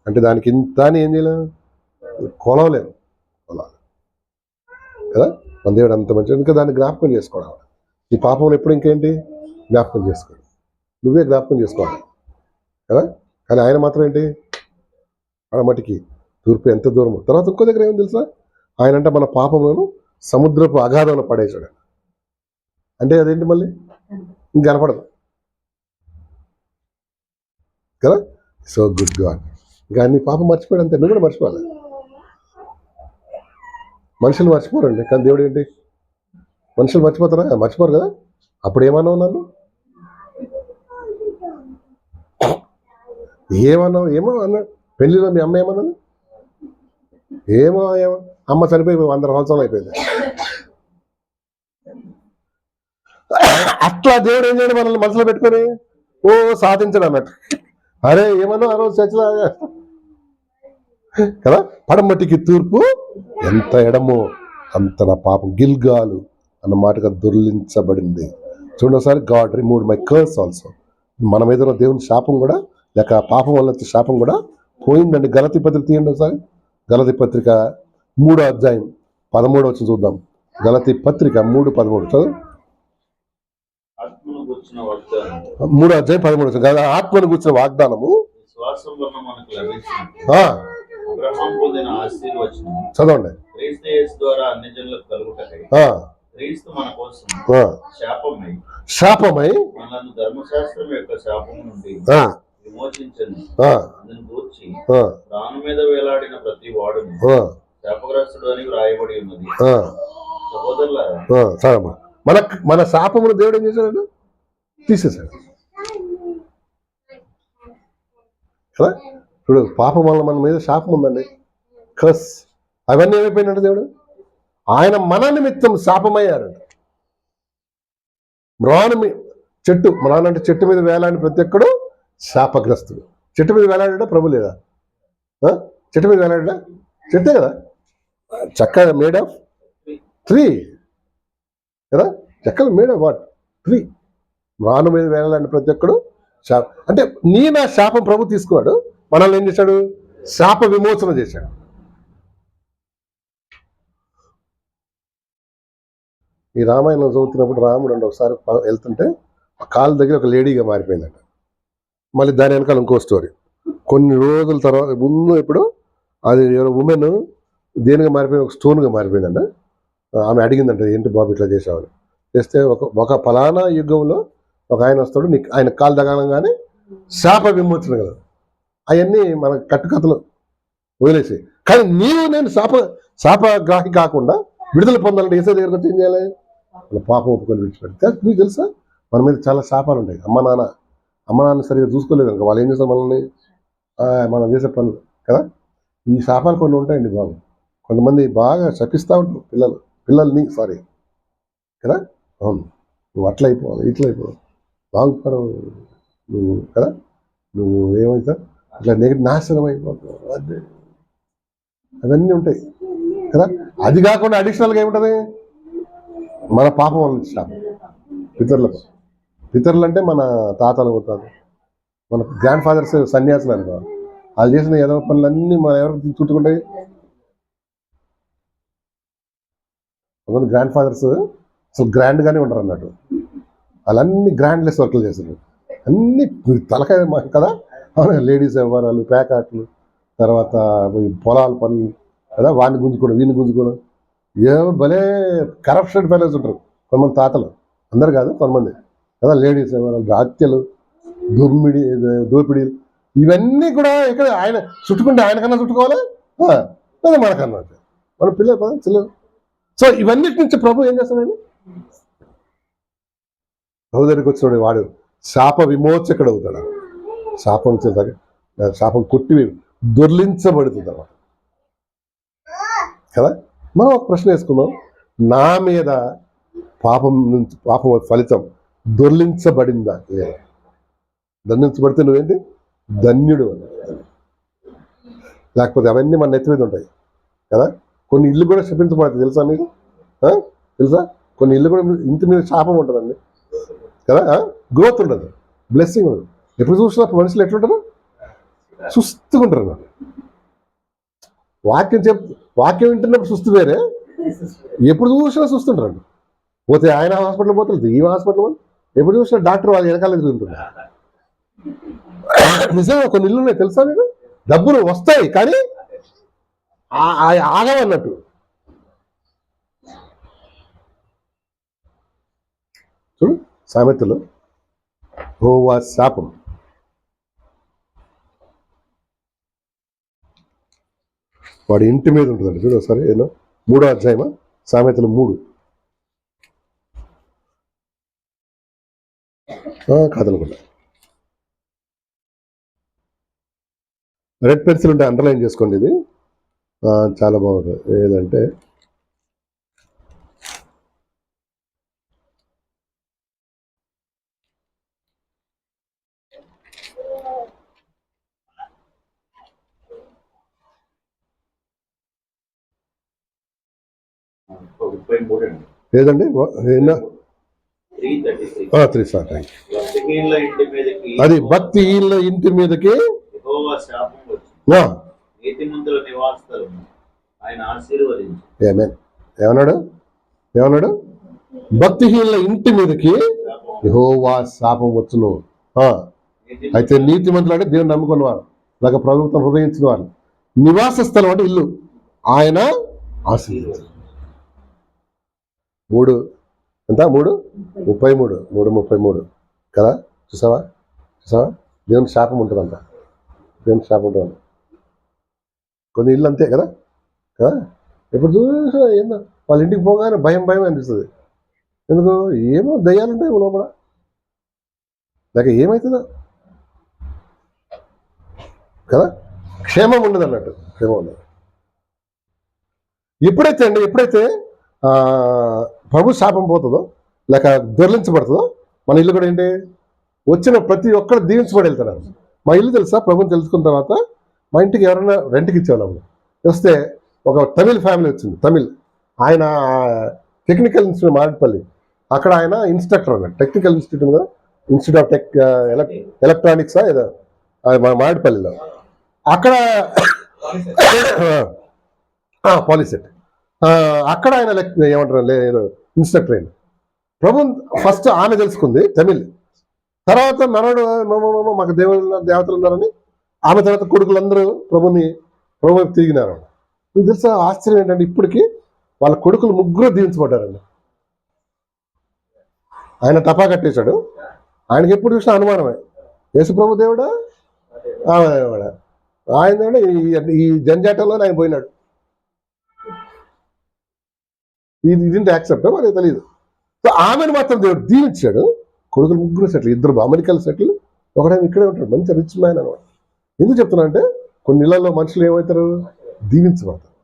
అంటే దానికి ఇంత అని ఏం చేయలేము, కొలవలేము కదా. మన దేవుడు అంత మంచిగా, ఇంకా దాన్ని జ్ఞాపకం చేసుకోవడం. ఈ పాపం ఎప్పుడు ఇంకేంటి జ్ఞాపకం చేసుకోవాలి, నువ్వే జ్ఞాపకం చేసుకోవాలి కదా. కానీ ఆయన మాత్రం ఏంటి, పడమటికి తూర్పు ఎంత దూరమో. తర్వాత ఇంకో దగ్గర ఏమో తెలుసా, ఆయన అంటే మన పాపములను సముద్రపు అగాధంలో పడేశాడు. అంటే అదేంటి మళ్ళీ ఇంక కనపడదు కదా. So good God. ఇంకా నీ పాపం మర్చిపోయాడు అంతే, నువ్వు కూడా మర్చిపోవాలి. మనుషులు మర్చిపోరండి, కానీ దేవుడు ఏంటి, మనుషులు మర్చిపోతారా? మర్చిపోరు కదా. అప్పుడు ఏమన్నావు నన్ను, ఏమన్నావు, ఏమో అన్నా పెళ్లిలో మీ అమ్మ ఏమన్నాను, ఏమో అమ్మ చనిపోయి 100 సంవత్సరాలు అయిపోయింది. అట్లా దేవుడు ఏం చేయడం మనల్ని మనసులో పెట్టుకొని ఓ సాధించడు అన్నట్టు. అరే ఏమన్నా ఆ రోజు చర్చలా కదా. పడమటికి తూర్పు ఎంత ఎడమో అంత నా పాపం. గిల్గాలు అన్న మాటగా దొర్లించబడింది. చూడండి ఒకసారి, God remove my curse also. మన మీద ఉన్న దేవుని శాపం కూడా, లేక పాపం వల్ల వచ్చే శాపం కూడా పోయిందండి. గలతీ పత్రిక తీయండి ఒకసారి. గలతీ పత్రిక 3వ అధ్యాయం 13వ వచనం చూద్దాం. గలతీ పత్రిక 3:13 చదువు. 3వ అధ్యాయం 13వ వచనం. ఆత్మను కూర్చున్న వాగ్దానము విశ్వాసం వలన మనకు లభించింది. అబ్రహాము పొందిన ఆశీర్వచనం చదవండి. క్రీస్తు యేసు ద్వారా అన్ని జనులకు కలుగుటకై క్రీస్తు మన కోసం శాపమై మనల్ని ధర్మశాస్త్రం యొక్క శాపం నుండి విమోచించండి. అందుని గూర్చి దాని మీద వేలాడిన ప్రతి వాడును శాపగ్రస్తుడు అని వ్రాయబడి ఉన్నది. సహోదరులారా, మన శాపమును దేవుడు ఏం చేశాడు, తీసేశాడు కదా. ఇప్పుడు పాపం వల్ల మన మీద శాపం ఉందండి, కర్స్. అవన్నీ ఏమైపోయినట్టు దేవుడు, ఆయన మన నిమిత్తం శాపమయ్యాడు. చెట్టు మ్రానంటే చెట్టు మీద వేలాడిన ప్రతి ఒక్కడు శాపగ్రస్తుడు. చెట్టు మీద వేలాడా ప్రభు లేదా, చెట్టు మీద వేలాడా, చెట్టే కదా, చక్కగా మేడ్ ఆఫ్ ట్రీ కదా, చెక్కలు మేడ్ ఆఫ్ వాట్, ట్రీ. మ్రాను మీద వేలాడిన ప్రతి ఒక్కడు అంటే నా శాపం ప్రభు తీసుకున్నాడు, మనల్ని ఏం చేశాడు, శాప విమోచన చేశాడు. ఈ రామాయణం చదువుతున్నప్పుడు రాముడు అండి ఒకసారి వెళ్తుంటే ఆ కాలు దగ్గర ఒక లేడీగా మారిపోయిందంట. మళ్ళీ దాని వెనకాల ఇంకో స్టోరీ. కొన్ని రోజుల తర్వాత ముందు ఎప్పుడు అది ఉమెన్ దేనిగా మారిపోయింది, ఒక స్టోన్గా మారిపోయిందంట. ఆమె అడిగిందంట, ఏంటి బాబు ఇట్లా చేసామని. చేస్తే ఒక ఫలానా యుగంలో ఒక ఆయన వస్తాడు, నీకు ఆయన కాలు తగలంగానే శాప విమోచన కదా. అవన్నీ మన కట్టుకథలు వదిలేసి, కానీ నేను శాపగ్రాహి కాకుండా విడుదల పొందాలంటే ఏసై దగ్గరకు వచ్చి ఏం చేయాలి, మన పాపం ఒప్పుకొని విడిచిపెట్టి. మీకు తెలుసా మన మీద చాలా శాపాలు ఉంటాయి. అమ్మ నాన్న సరిగ్గా చూసుకోలేదు కనుక వాళ్ళు ఏం చేస్తారు మనల్ని, మనం చేసే పనులు కదా. ఈ శాపాలు కొన్ని ఉంటాయండి బాబు. కొంతమంది బాగా శపిస్తూ ఉంటారు పిల్లల్ని కదా. అవును, నువ్వు అట్లా అయిపోవాలి, ఇట్లా అయిపోవాలి, బాగుపడవు నువ్వు కదా, నువ్వు ఏమవుతావు అట్లా నాశనం అయిపోతావు, అదే అవన్నీ ఉంటాయి కదా. అది కాకుండా అడిషనల్గా ఏముంటుంది, మన పాపం వల్ల శాపం. పితరులు అంటే మన తాతలు అవుతారు, మన గ్రాండ్ ఫాదర్స్ సన్యాసులు అనుకో, వాళ్ళు చేసిన ఏదో పనులన్నీ మన ఎవరికి చుట్టుకుంటాయి. కొంతమంది గ్రాండ్ ఫాదర్స్ అసలు గ్రాండ్గానే ఉంటారు అన్నట్టు, వాళ్ళన్నీ గ్రాండ్లెస్ వర్క్లు చేస్తారు, అన్ని తలకాయ కదా. అవునా, లేడీస్ వ్యవహారాలు, ప్యాకాట్లు, తర్వాత పొలాల పనులు కదా, వాడిని గుంజుకోవడం వీడిని గుంజుకోవడం, ఏమో భలే కరప్షన్ ఫెలోస్ ఉంటారు కొంతమంది తాతలు, అందరు కాదు కొంతమంది కదా. లేడీస్ వ్యవహారాలు, హత్యలు, దోపిడీలు, ఇవన్నీ కూడా ఇక్కడ ఆయన చుట్టుకుంటే ఆయనకన్నా చుట్టుకోవాలి లేదా మనకన్నా, మన పిల్లలు. సో ఇవన్నిటి నుంచి ప్రభు ఏం చేస్తాడండి, ప్రభు దగ్గరికి వచ్చినాడు వాడు శాప విమోచకుడు అవుతాడు. శాపం కొట్టి దొర్లించబడుతుంది అన్నమాట కదా. మనం ఒక ప్రశ్న వేసుకున్నాం, నా మీద పాపం ఫలితం దొర్లించబడిందా లేదా? దొర్లించబడితే నువ్వేంటి ధన్యుడు అని. లేకపోతే అవన్నీ మన నెత్తి మీద ఉంటాయి కదా. కొన్ని ఇల్లు కూడా శపించబడతాయి తెలుసా మీకు, తెలుసా? కొన్ని ఇల్లు కూడా ఇంటి మీద శాపం ఉంటుందండి కదా. గ్రోత్ ఉండదు, బ్లెస్సింగ్ ఉండదు. ఎప్పుడు చూసినా మనుషులు ఎట్లుంటారు, సుస్తుగా ఉంటారు అన్నమాట. వాక్యం వింటున్నప్పుడు సుస్తు వేరే, ఎప్పుడు చూసినా చూస్తుంటారు. పోతే ఆయన హాస్పిటల్ పోతుంది, ఈ హాస్పిటల్ ఎప్పుడు చూసినా డాక్టర్ వాళ్ళు వెనకాల తిరుగుతుంటారు. నిజంగా కొన్ని ఇల్లు ఉన్నాయి తెలుసా మీకు, డబ్బులు వస్తాయి కానీ ఆగమన్నట్టు. చూడు సామెతలు యెహోవా శాపం. వాడి ఇంటి మీద ఉంటుందండి. చూడు ఒకసారి ఏదో 3వ అధ్యాయమా సామెతలు 3 కాదనుకుంటా. రెడ్ పెన్సిల్ ఉంటే అండర్లైన్ చేసుకోండి. ఇది చాలా బాగుంటుంది. ఏదంటే ఏదండి 3 సార్. అది భక్తిహీనుల ఇంటి మీదకి యెహోవా శాపం వచ్చింది, నీతిమంతుల నివాసాలను ఆయన ఆశీర్వదించి. ఏమన్నాడు? భక్తిహీనుల ఇంటి మీదకి యెహోవా శాపం వచ్చును. అయితే నీతిమంతులు అంటే దేవుని నమ్ముకున్న వారు, లేక ప్రభుత్వం హృదయించిన వారు, నివాస స్థలం అంటే ఇల్లు ఆయన ఆశీర్వదించారు. 3:33 కదా. చూసావా దేవుని శాపం ఉంటుందంట. దేవుని శాపం ఉంటుంది. కొన్ని ఇల్లు అంతే కదా. ఎప్పుడు చూసినా ఏందో వాళ్ళ ఇంటికి పోగానే భయం అనిపిస్తుంది. ఎందుకు? ఏమో దయ్యాలుంటాయి లోపల, లేక ఏమవుతుందో కదా. క్షేమం ఉండదు అన్నట్టు. క్షేమం ఉండదు. ఎప్పుడైతే ప్రభు శాపం పోతుందో, లేక దొర్లించబడుతుందో, మన ఇల్లు కూడా ఏంటి, వచ్చిన ప్రతి ఒక్కరు దీవించబడి వెళ్తున్నారు. మా ఇల్లు తెలుసా, ప్రభుని తెలుసుకున్న తర్వాత మా ఇంటికి ఎవరైనా రెంట్కి ఇచ్చేవాళ్ళం. వస్తే ఒక తమిళ్ ఫ్యామిలీ వచ్చింది. ఆయన టెక్నికల్ ఇన్స్టిట్యూట్ మారేడుపల్లి, అక్కడ ఆయన ఇన్స్ట్రక్టర్ అన్నాడు. టెక్నికల్ ఇన్స్టిట్యూట్ కదా, ఇన్స్టిట్యూట్ ఆఫ్ ఎలక్ట్రానిక్సా ఏదో మారేడుపల్లిలో. అక్కడ పాలిసెట్, అక్కడ ఆయన ఏమంటారు ఏదో ఇన్స్ట్రక్టర్ అయిన. ప్రభు ఫస్ట్ ఆమె తెలుసుకుంది తమిళ్, తర్వాత మనోడు మాకు దేవతలు ఉన్నారని ఆమె తర్వాత కొడుకులందరూ ప్రభు వైపు తిరిగినారు. మీకు తెలుసా ఆశ్చర్యం ఏంటంటే ఇప్పటికీ వాళ్ళ కొడుకులు 3 దీవించబడ్డారండి. ఆయన టపా కట్టేశాడు. ఆయనకి ఎప్పుడు చూసినా అనుమానమే, యేసు ప్రభు దేవుడా దేవుడా. ఆయన ఈ జంజాటంలో ఆయన పోయినాడు. ఇది యాక్సెప్ట్ మరి తెలియదు. సో ఆమెను మాత్రం దేవుడు దీవించాడు. కొడుకులు 3 సెటిల్, 2 అమెరికన్ సెటిల్, ఒకడేమో ఇక్కడే ఉంటాడు. మంచి రిచ్ మ్యాన్ అనమాట. ఎందుకు చెప్తున్నా అంటే కొన్ని ఇళ్లలో మనుషులు ఏమవుతారు, దీవించబడతారు.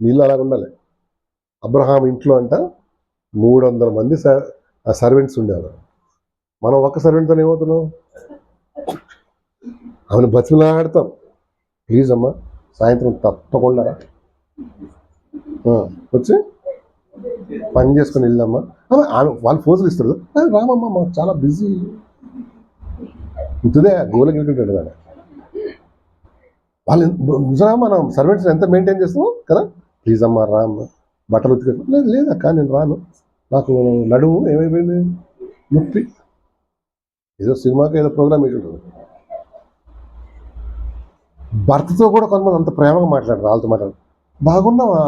నీళ్ళు అలాగ ఉండాలి. అబ్రహాం ఇంట్లో అంట 300 మంది సర్వెంట్స్ ఉండేవారు. మనం ఒక్క సర్వెంట్తో ఏమవుతున్నాం, ఆమెను బతిలాడతాం, ప్లీజ్ అమ్మా సాయంత్రం తప్పకుండా వచ్చి పని చేసుకుని వెళ్ళమ్మా. వాళ్ళు ఫోజులు ఇస్తారు, రామమ్మ మాకు చాలా బిజీ ఇంతుదే గోలకెళ్ళుకుంటాడు కదా. వాళ్ళు నిజంగా మనం సర్వెంట్స్ ఎంత మెయింటైన్ చేస్తామో కదా. ప్లీజ్ అమ్మా రామ్మ, బట్టలు ఉతికి. లేదక్క నేను రాను, నాకు నడుము ఏమైపోయింది నొప్పి. ఏదో సినిమాకి ఏదో ప్రోగ్రామ్ వేసి ఉంటుంది. భర్తతో కూడా కొంతమంది అంత ప్రేమగా మాట్లాడరు. వాళ్ళతో మాట్లాడరు. బాగున్నావా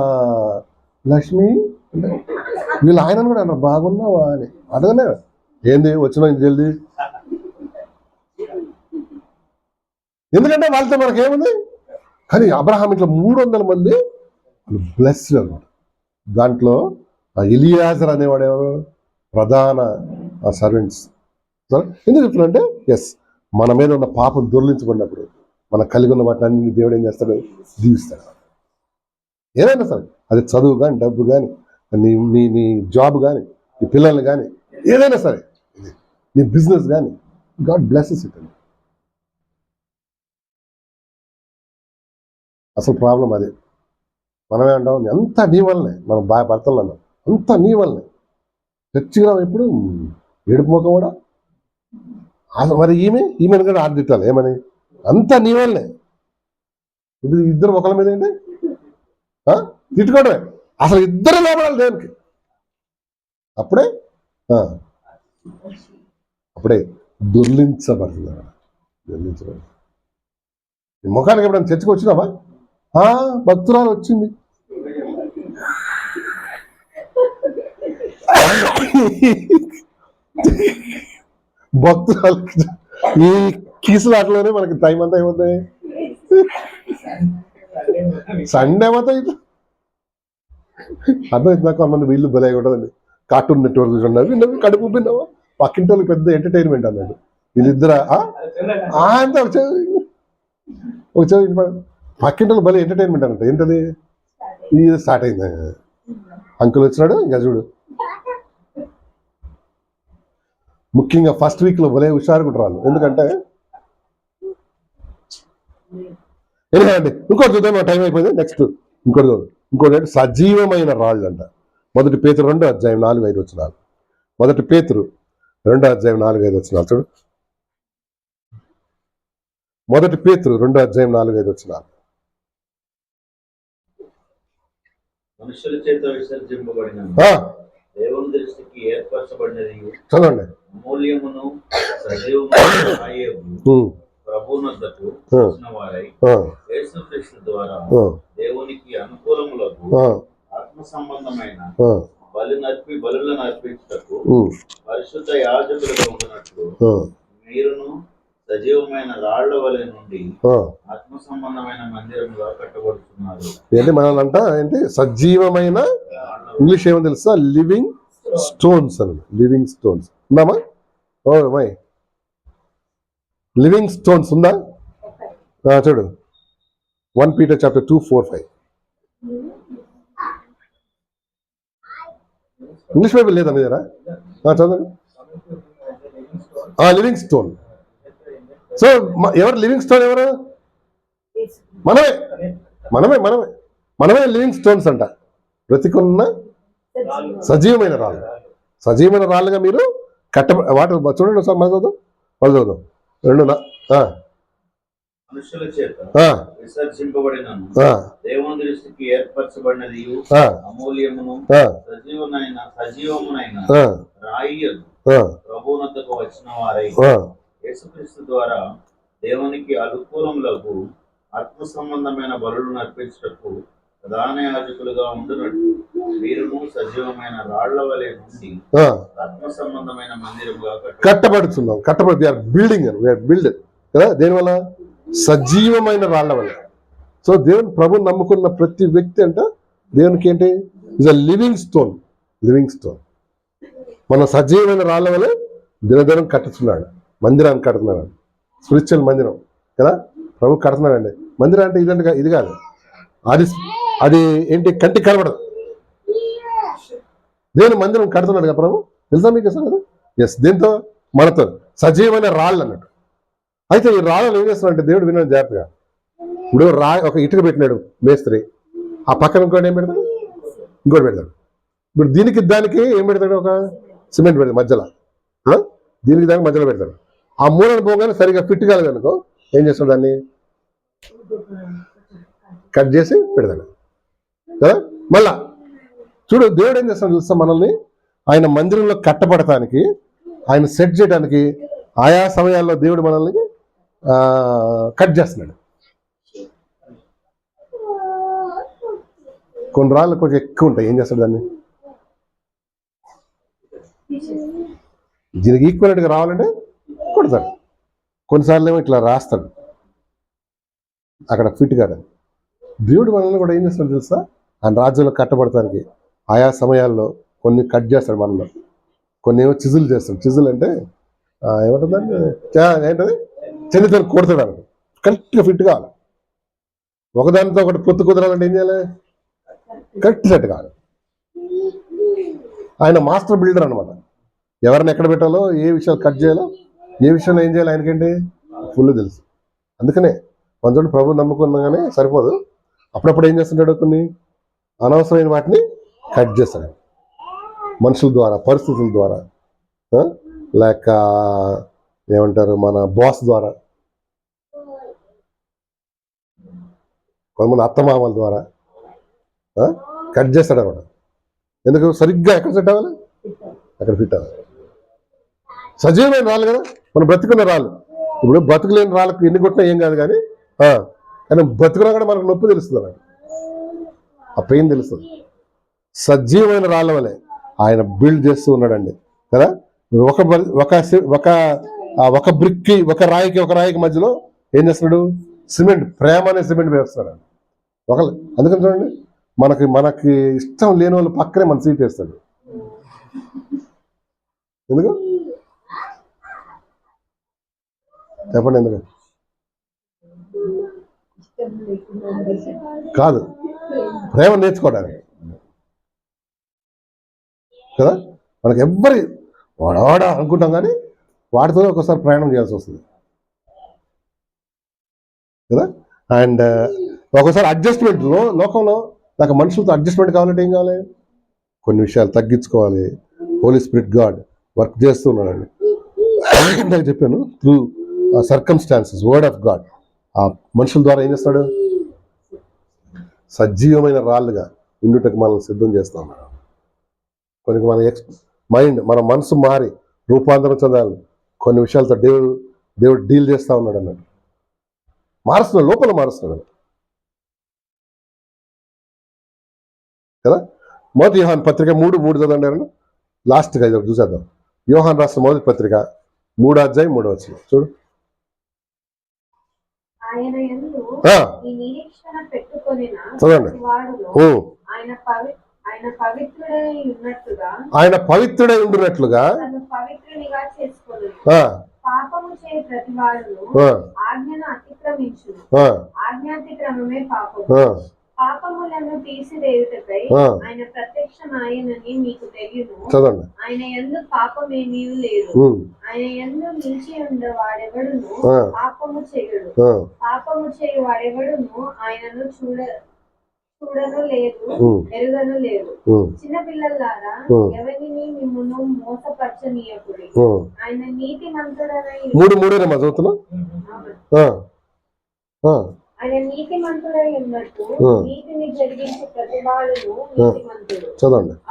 లక్ష్మి అంటే వీళ్ళు ఆయనను కూడా అన్నారు బాగున్నావా అని. అడగలే ఏంది వచ్చినా జల్దీ. ఎందుకంటే వాళ్ళతో మనకేముంది. కానీ అబ్రహాం ఇట్లా 300 మంది బ్లెస్డ్ అనమాట. దాంట్లో ఎలియాజర్ అనేవాడు ఎవరు, ప్రధాన సర్వెంట్స్. ఎందుకు చెప్తున్నా అంటే ఎస్, మన మీద ఉన్న పాపం దొర్లించబడినప్పుడు మనకు కలిగి ఉన్న వాటిని అన్ని దేవుడు ఏం చేస్తాడు, దీవిస్తాడు. ఏదైనా సరే, అది చదువు కానీ, డబ్బు కానీ, నీ జాబ్ కానీ, నీ పిల్లల్ని కానీ, ఏదైనా సరే, నీ బిజినెస్ కానీ, గాడ్ బ్లెస్సెస్ ఇట్. అసలు ప్రాబ్లం అదే. మనమే అంటాం అంతా నీ వల్లనే, మనం భర్తలు అన్నాం అంతా నీ వల్లనే. చర్చిగా ఎప్పుడు ఏడుపు ముఖం కూడా. అసలు మరి ఈమెను కూడా ఆర్థిట్టాలి ఏమని, అంతా నీ వల్లనే. ఇప్పుడు ఇద్దరు ఒకళ్ళ మీద ఏంటి తిట్టుకోవడమే. అసలు ఇద్దరు లోపడాలి దేవునికి. అప్పుడే దొర్లించబడుతుంది. ముఖానికి ఎప్పుడైనా చర్చకు వచ్చినావా, భక్తురాలు వచ్చింది. భక్తురాలు ఈ కీసులాటలోనే మనకి టైం అంతా ఏమవుతాయి, సండే అవుతాయి. అర్థమైంది నాకు. కొంతమంది వీళ్ళు బలే ఉంటుందండి, కార్టూన్ నెట్వర్క్ చూస్తున్నారు, విన్నావు కడుపు విన్నావా, పక్కింటి వాళ్ళకి పెద్ద ఎంటర్టైన్మెంట్ అన్నాడు వీళ్ళిద్దరా అంతా వచ్చేది పక్కింటి వాళ్ళు భలే ఎంటర్టైన్మెంట్ అన్నట్టు. ఏంటది, ఇది స్టార్ట్ అయింది. అంకుల్ వచ్చినాడు ఇంకా చూడు. ముఖ్యంగా ఫస్ట్ వీక్ లో భలే హుషారుకుంటారు వాళ్ళు. ఎందుకంటే అండి ఇంకోటి చూద్దాం, టైం అయిపోయింది. నెక్స్ట్ ఇంకోటి చూద్దాం. ఇంకోటి అంటే సజీవమైన రాళ్ళు అంట. 1 పేతురు 2:4-5 1 పేతురు 2:4-5 చూడు. 1 పేతురు 2:4-5 మనుషుల చేత విసర్జింపబడిన దేవుని దృష్టికి ఏర్పరచబడినది చదవండి. అమూల్యమును సజీవము ప్రభువునొద్దకు వచ్చిన వారై యేసుక్రీస్తు ద్వారా దేవునికి అనుకూలములకు ఆత్మ సంబంధమైన బలులను అర్పించుటకు పరిశుద్ధ యాజకులుగా ఉంటున్నట్లు మీరును సజీవమైన రాళ్ల వలె నుండి ఆత్మ సంబంధమైన మందిరముగా కట్టబడుతున్నారు. ఏంటి మనల్నంట ఏంటి సజీవమైన, ఇంగ్లీష్ ఏమో తెలుసా, లివింగ్ స్టోన్స్ అని. లివింగ్ స్టోన్స్ ఉందామా? ఓ మై లివింగ్ స్టోన్స్ ఉందా? చూడు 1 Peter 2:4-5. ఇంగ్లీష్ బైబిల్ లేదా మీ దగ్గర? చదవండి. Living stone. సో ఎవరు లివింగ్ స్టోన్? ఎవరు? మనమే మనమే మనమే మనమే లివింగ్ స్టోన్స్ అంట. బ్రతికున్న సజీవమైన రాళ్ళు. సజీవమైన రాళ్ళుగా మీరు వాటి చూడండి సార్. మన చదువు వాళ్ళు చదువు 2 మనుషుల చేత విసర్జింపబడిన దేవుని దృష్టికి ఏర్పరచబడినది అమూల్యమును సజీవమునైన రాయియదు ప్రభువునొద్దకు వచ్చిన వారై యేసుక్రీస్తు ద్వారా దేవునికి అనుకూలములకు ఆత్మ సంబంధమైన బలులను అర్పించుటకు ప్రధాన యాజకులుగా ఉండునట్టు వీరును సజీవమైన రాళ్ల వలె నుండి ఆత్మ సంబంధమైన మందిరముగా కట్టబడుతున్నాం. బిల్డ్ కదా. దేనివల్ల? సజీవమైన రాళ్ల వల్ల. సో దేవుని ప్రభుని నమ్ముకున్న ప్రతి వ్యక్తి అంట దేవునికి ఏంటి, is a living stone. Living stone. మన సజీవమైన రాళ్ల వల్ల దినదినం కట్టుతున్నాడు, మందిరాన్ని కడుతున్నాడు. స్పిరిచువల్ మందిరం కదా ప్రభు కడుతున్నాడండి. మందిరం అంటే ఇదంటే ఇది కాదు, అది ఏంటి, కంటికి కనబడదు. దేవుని మందిరం కడుతున్నాడు కదా ప్రభు, తెలుసా మీకు అసలు కదా? ఎస్. దీంతో మనతో సజీవమైన రాళ్ళు అన్నట్టు. అయితే ఈ రాళ్ళను ఏం చేస్తున్నాడంటే దేవుడు వినడం జాగ్రత్తగా. ఇప్పుడు ఒక ఇటుక పెట్టినాడు మేస్త్రి, ఆ పక్కన ఇంకోటి ఏం పెడతాడు, ఇంకోటి పెడతాడు. ఇప్పుడు దీనికి దానికి ఏం పెడతాడు, ఒక సిమెంట్ పెడతాడు మధ్యలో. దీనికి దానికి మధ్యలో పెడతాడు. ఆ మూలను పోగానే సరిగా ఫిట్ కాలేదు అనుకో, ఏం చేస్తాడు, దాన్ని కట్ చేసి పెడతాడు కదా. మళ్ళా చూడు దేవుడు ఏం చేస్తాడు చూస్తాం, మనల్ని ఆయన మందిరంలో కట్టబడటానికి, ఆయన సెట్ చేయడానికి ఆయా సమయాల్లో దేవుడు మనల్ని కట్ చేస్తున్నాడు. కొన్ని రాళ్ళు కొంచెం ఎక్కువ ఉంటాయి, ఏం చేస్తాడు, దాన్ని దీనికి ఈక్వల్గా రావాలంటే కొడతాడు. కొన్నిసార్లు ఏమో ఇట్లా రాస్తాడు, అక్కడ ఫిట్ కాదు. దేవుడు మనల్ని కూడా ఏం చేస్తాడు తెలుసా, ఆయన రాజ్యంలో కట్టబడటానికి ఆయా సమయాల్లో కొన్ని కట్ చేస్తాడు మనలో. కొన్ని ఏమో చిజులు చేస్తాడు. చిజులు అంటే ఏమంటుందండి, ఏంటది, చెల్లితో కొడతాడు అన్నమాట. కరెక్ట్గా ఫిట్ కావాలి. ఒకదానితో ఒకటి పొత్తు కుదరాలంటే ఏం చేయాలి, కరెక్ట్ సెట్ కావాలి. ఆయన మాస్టర్ బిల్డర్ అనమాట. ఎవరిని ఎక్కడ పెట్టాలో, ఏ విషయాలు కట్ చేయాలో, ఏ విషయంలో ఏం చేయాలి ఆయనకేంటి ఫుల్ తెలుసు. అందుకనే కొంచెం ప్రభు నమ్ముకున్నాగానే సరిపోదు, అప్పుడప్పుడు ఏం చేస్తుంటాడు, కొన్ని అనవసరమైన వాటిని కట్ చేస్తాడు. మనుషుల ద్వారా, పరిస్థితుల ద్వారా, లేక ఏమంటారు మన బాస్ ద్వారా, కొంతమంది అత్తమామల ద్వారా కట్ చేస్తాడు అనమాట. ఎందుకు, సరిగ్గా ఎక్కడ సెట్ అవ్వాలి, అక్కడ ఫిట్ అవ్వాలి. సజీవమైన రాళ్ళు కదా, మనం బ్రతుకున్న రాళ్ళు. ఇప్పుడు బతుకులేని రాళ్ళకు ఎన్ని కొట్టినా ఏం కాదు, కానీ కానీ బతుకున్నా కూడా మనకు నొప్పి తెలుస్తుంది నాకు, ఆ పెయిన్ తెలుస్తుంది. సజీవమైన రాళ్ళ వలె ఆయన బిల్డ్ చేస్తూ ఉన్నాడండి కదా. ఒక ఒక ఒక బ్రిక్కి ఒక రాయికి మధ్యలో ఏం చేస్తున్నాడు? సిమెంట్, ప్రేమ అనే సిమెంట్ వేస్తున్నాడు ఒకళ్ళు. అందుకని చూడండి, మనకి ఇష్టం లేని వాళ్ళు పక్కనే మన సీట్ వేస్తాడు. ఎందుకు చెప్పండి? ఎందుకు కాదు, ప్రేమ నేర్చుకోవడానికి కదా. మనకి ఎవ్వరి వాడా అనుకుంటాం కానీ వాడితో ఒకసారి ప్రయాణం చేయాల్సి వస్తుంది కదా. అండ్ ఒకసారి అడ్జస్ట్మెంట్లో లోకంలో నాకు మనుషులతో అడ్జస్ట్మెంట్ కావాలంటే ఏం కావాలి? కొన్ని విషయాలు తగ్గించుకోవాలి. హోలీ స్పిరిట్ గాడ్ వర్క్ చేస్తూ ఉన్నాడండి. ఇందాక చెప్పాను, through circumstances, word of God ఆ మనుషుల ద్వారా ఏం చేస్తాడు? సజీవమైన రాళ్ళుగా ఉండుటకు మనల్ని సిద్ధం చేస్తా ఉన్నాడు. కొన్ని మన మైండ్, మన మనసు మారి రూపాంతరం చెందాలి. కొన్ని విషయాలతో దేవుడు డీల్ చేస్తూ ఉన్నాడు అన్నట్టు, మారుస్తున్నాడు, లోపల మారుస్తున్నాడు కదా. మొదటి యోహాన్ పత్రిక 3:3 చదవండి. లాస్ట్గా ఇది చూసేద్దాం. యోహాన్ రాసిన మొదటి పత్రిక 3:3 చూడు. చదవండి. ఆయన పవిత్రుడై ఉండునట్లుగా పాపములను తీసివేయుటకై ఆయన ప్రత్యక్షమాయనని మీకు తెలియను. ఆయన యందు పాపమేమీ లేదు. ఆయన యందు నిలిచి ఉండే వాడెవడును పాపము చేయడు. పాపము చేయు వాడెవడును ఆయనను చూడను లేదు, ఎరుగను లేదు. చిన్న పిల్లలారా, ఎవరిని మిమ్మును మోసపరచనీయకుడి. ఆయన నీతి మంతుడనై ఆయన నీతి మంతుడై ఉన్నట్టు నీతిని జరిగించే ప్రతివాడును నీతిమంతుడు.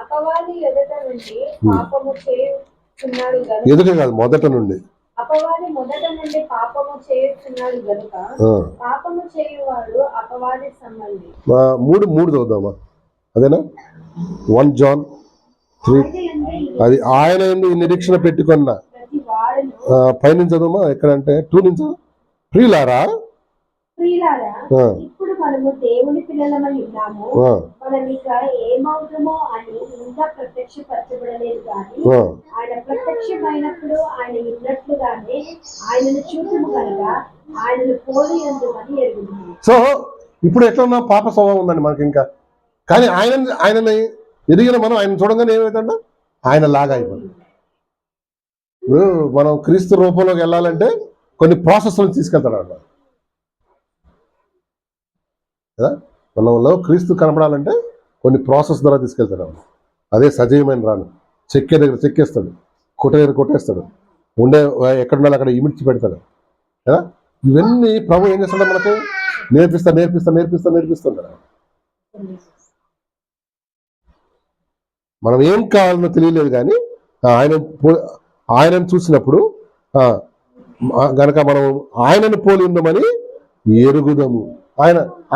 అపవాది ఎదుట నుండి పాపము చేయుచున్నాడు గనుక, ఎదుట కాదు మొదట నుండి, అపవాది మొదట నుండి పాపము చేయుచున్నాడు గనుక పాపము చేయువాడు అపవాది సంబంధి. 3:3 చదువుదామా? అదేనా? 1 John 3. అది ఆయన యందు నిరీక్షణ పెట్టుకున్న పైనుంచి చదువుమా. ఎక్కడంటే 2 నుంచి. ప్రియులారా, ఇప్పుడు మనము దేవుని పిల్లలమై ఉన్నాము, మనం ఇక ఏమవుతామో అని ఇంకా ప్రత్యక్షపరచబడలేదు కానీ ఆయన ప్రత్యక్షమైనప్పుడు ఆయన ఉన్నట్లుగానే ఆయనను చూపుము కనుక ఆయనను పోలి అందుకని ఎరుగుతుంది. సో ఇప్పుడు ఎట్లా ఉన్నా పాప స్వభావం ఉందండి మనకి ఇంకా. కానీ ఆయనని ఎదిగిన మనం ఆయన చూడగానే ఏమవుతుందా? ఆయన లాగా అయిపోతుంది. ఇప్పుడు మనం క్రీస్తు రూపంలోకి వెళ్ళాలంటే కొన్ని ప్రాసెస్లను తీసుకెళ్తాడు అన్నమాట కదా. మనలో క్రీస్తు కనపడాలంటే కొన్ని ప్రాసెస్ ద్వారా తీసుకెళ్తాడు. అదే సజీవమైన రాను. చెక్కే దగ్గర చెక్కేస్తాడు, కొట్టే దగ్గర కొట్టేస్తాడు, ఉండే ఎక్కడున్నా అక్కడ ఇమిడ్చి పెడతాడు కదా. ఇవన్నీ ప్రభు ఏం చేస్తాడు? మనకి నేర్పిస్తుంటాడు. మనం ఏం కావాలనో తెలియలేదు కానీ ఆయనను చూసినప్పుడు గనక మనం ఆయనను పోలి ఉందామని ఎరుగుదాము.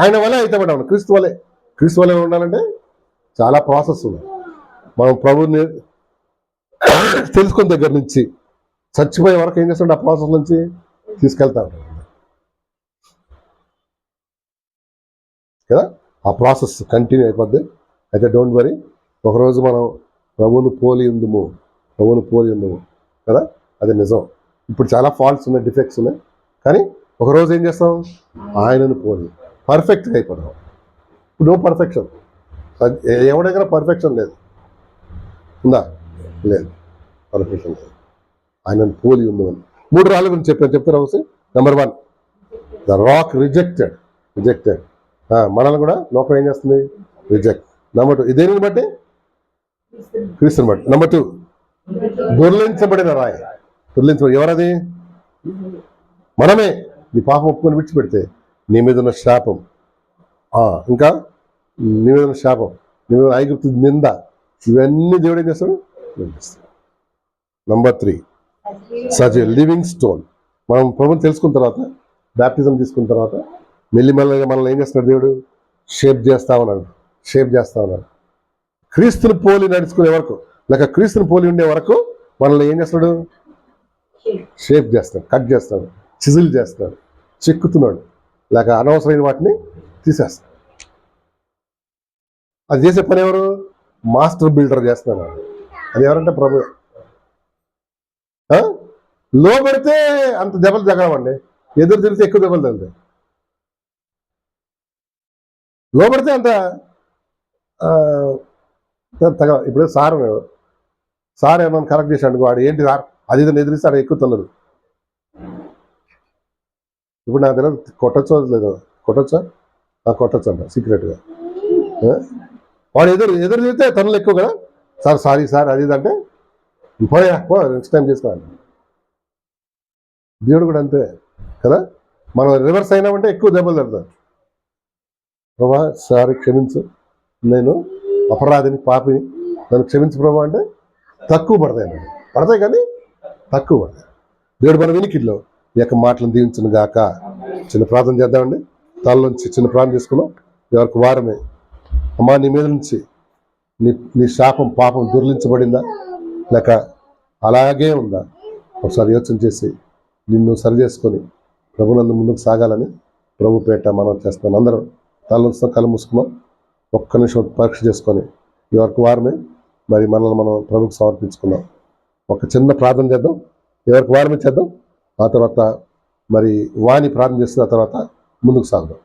ఆయన వల్లే అయితే మనం క్రీస్తు వల్లే ఉండాలంటే చాలా ప్రాసెస్ ఉంది. మనం ప్రభుని తెలుసుకున్న దగ్గర నుంచి చచ్చిపోయే వరకు ఏం చేస్తుంటే ఆ ప్రాసెస్ నుంచి తీసుకెళ్తా ఉంటాం కదా. ఆ ప్రాసెస్ కంటిన్యూ అయిపోద్ది. అయితే డోంట్ వరీ, ఒకరోజు మనం ప్రభువును పోలి ఉందము కదా. అది నిజం. ఇప్పుడు చాలా ఫాల్ట్స్ ఉన్నాయి, డిఫెక్ట్స్ ఉన్నాయి, కానీ ఒకరోజు ఏం చేస్తాం? ఆయనను పోలి పర్ఫెక్ట్గా అయిపోతాం. No perfection. ఎవరి దగ్గర పర్ఫెక్షన్ లేదు, ఉందా? లేదు, పర్ఫెక్షన్ లేదు. ఆయనను పోలి ఉందని 3 రాళ్ళ గురించి చెప్తారు అవసరం. Number 1, the rock rejected. మనల్ని కూడా లోకం ఏం చేస్తుంది? రిజెక్ట్. నెంబర్ 2, ఇదేని బట్టి? క్రీస్తుని బట్టి. నెంబర్ 2, దొర్లించబడిన రాయి. ఎవరది? మనమే. నీ పాపం ఒప్పుకొని విడిచిపెడితే నీ మీద ఉన్న శాపం, ఇంకా నీ మీద ఉన్న శాపం, నీ మీద ఐగుప్తు నింద, ఇవన్నీ దేవుడు ఏం చేస్తాడు? Number 3, such a living stone. మనం ప్రభుని తెలుసుకున్న తర్వాత, బ్యాప్టిజం తీసుకున్న తర్వాత మెల్లిమెల్లగా మనల్ని ఏం చేస్తున్నాడు దేవుడు? షేప్ చేస్తా ఉన్నాడు, షేప్ చేస్తా ఉన్నాడు. క్రీస్తుని పోలి నడుచుకునే వరకు, లేక క్రీస్తుని పోలి ఉండే వరకు మనల్ని ఏం చేస్తున్నాడు? షేప్ చేస్తాడు, కట్ చేస్తాడు, చిజిల్ చేస్తాడు, చెక్కుతున్నాడు, లేక అనవసరమైన వాటిని తీసేస్తాడు. అది చేసే పని ఎవరు? మాస్టర్ బిల్డర్ చేస్తున్నాడు. అది ఎవరంటే ప్రభు. లో పెడితే అంత దెబ్బలు తగలవండి, ఎదురు తిరిగితే ఎక్కువ దెబ్బలు తగులుతాయి. లో పెడితే అంత తగల. ఇప్పుడు సార్ ఏమన్నా కరెక్ట్ చేశాడు, వాడు ఏంటి సార్ అది ఇదని ఎదిరిస్తే ఆడ ఎక్కువ తల్లదు. ఇప్పుడు నాకు తెలియదు కొట్టచ్చో లేదు, కొట్టచ్చా? కొట్టచ్చు అంట సీక్రెట్గా. వాడు ఎదురు తిరిగితే తనలు ఎక్కువ కదా, సార్ సారీ సార్ అది ఇది అంటే పోయా నెక్స్ట్ టైం చేసుకోవాలి. దేవుడు కూడా అంతే కదా, మనం రివర్స్ అయినామంటే ఎక్కువ దెబ్బలు తగ్గుతారు. ప్రభా సారీ క్షమించు, నేను అపరాధిని, పాపిని, నన్ను క్షమించు ప్రభా అంటే తక్కువ పడతాయి కానీ తక్కువ పడతాయి. దేవుడు మన వినికిల్లో ఈ యొక్క మాటలను దీవించును గాక. చిన్న ప్రార్థన చేద్దామండి. తలలోంచి చిన్న ప్రార్థన చేసుకున్నాం. ఎవరికి వారమే. అమ్మా, నీ మీద నుంచి నీ శాపం పాపం దుర్లించబడిందా లేక అలాగే ఉందా? ఒకసారి యోచన చేసి నిన్ను సరి చేసుకొని ప్రభునందు ముందుకు సాగాలని ప్రభు పేట మనం చేస్తాం. అందరం తలలోంచి కళ్ళు మూసుకున్నాం. ఒక్క నిమిషం పరీక్ష చేసుకొని ఎవరికి వారమే మరి మనల్ని మనం ప్రభుకు సమర్పించుకున్నాం. ఒక చిన్న ప్రార్థన చేద్దాం, ఎవరికి వారమే చేద్దాం. ఆ తర్వాత మరి వాణి ప్రార్థన చేసిన తర్వాత ముందుకు సాగుదాం.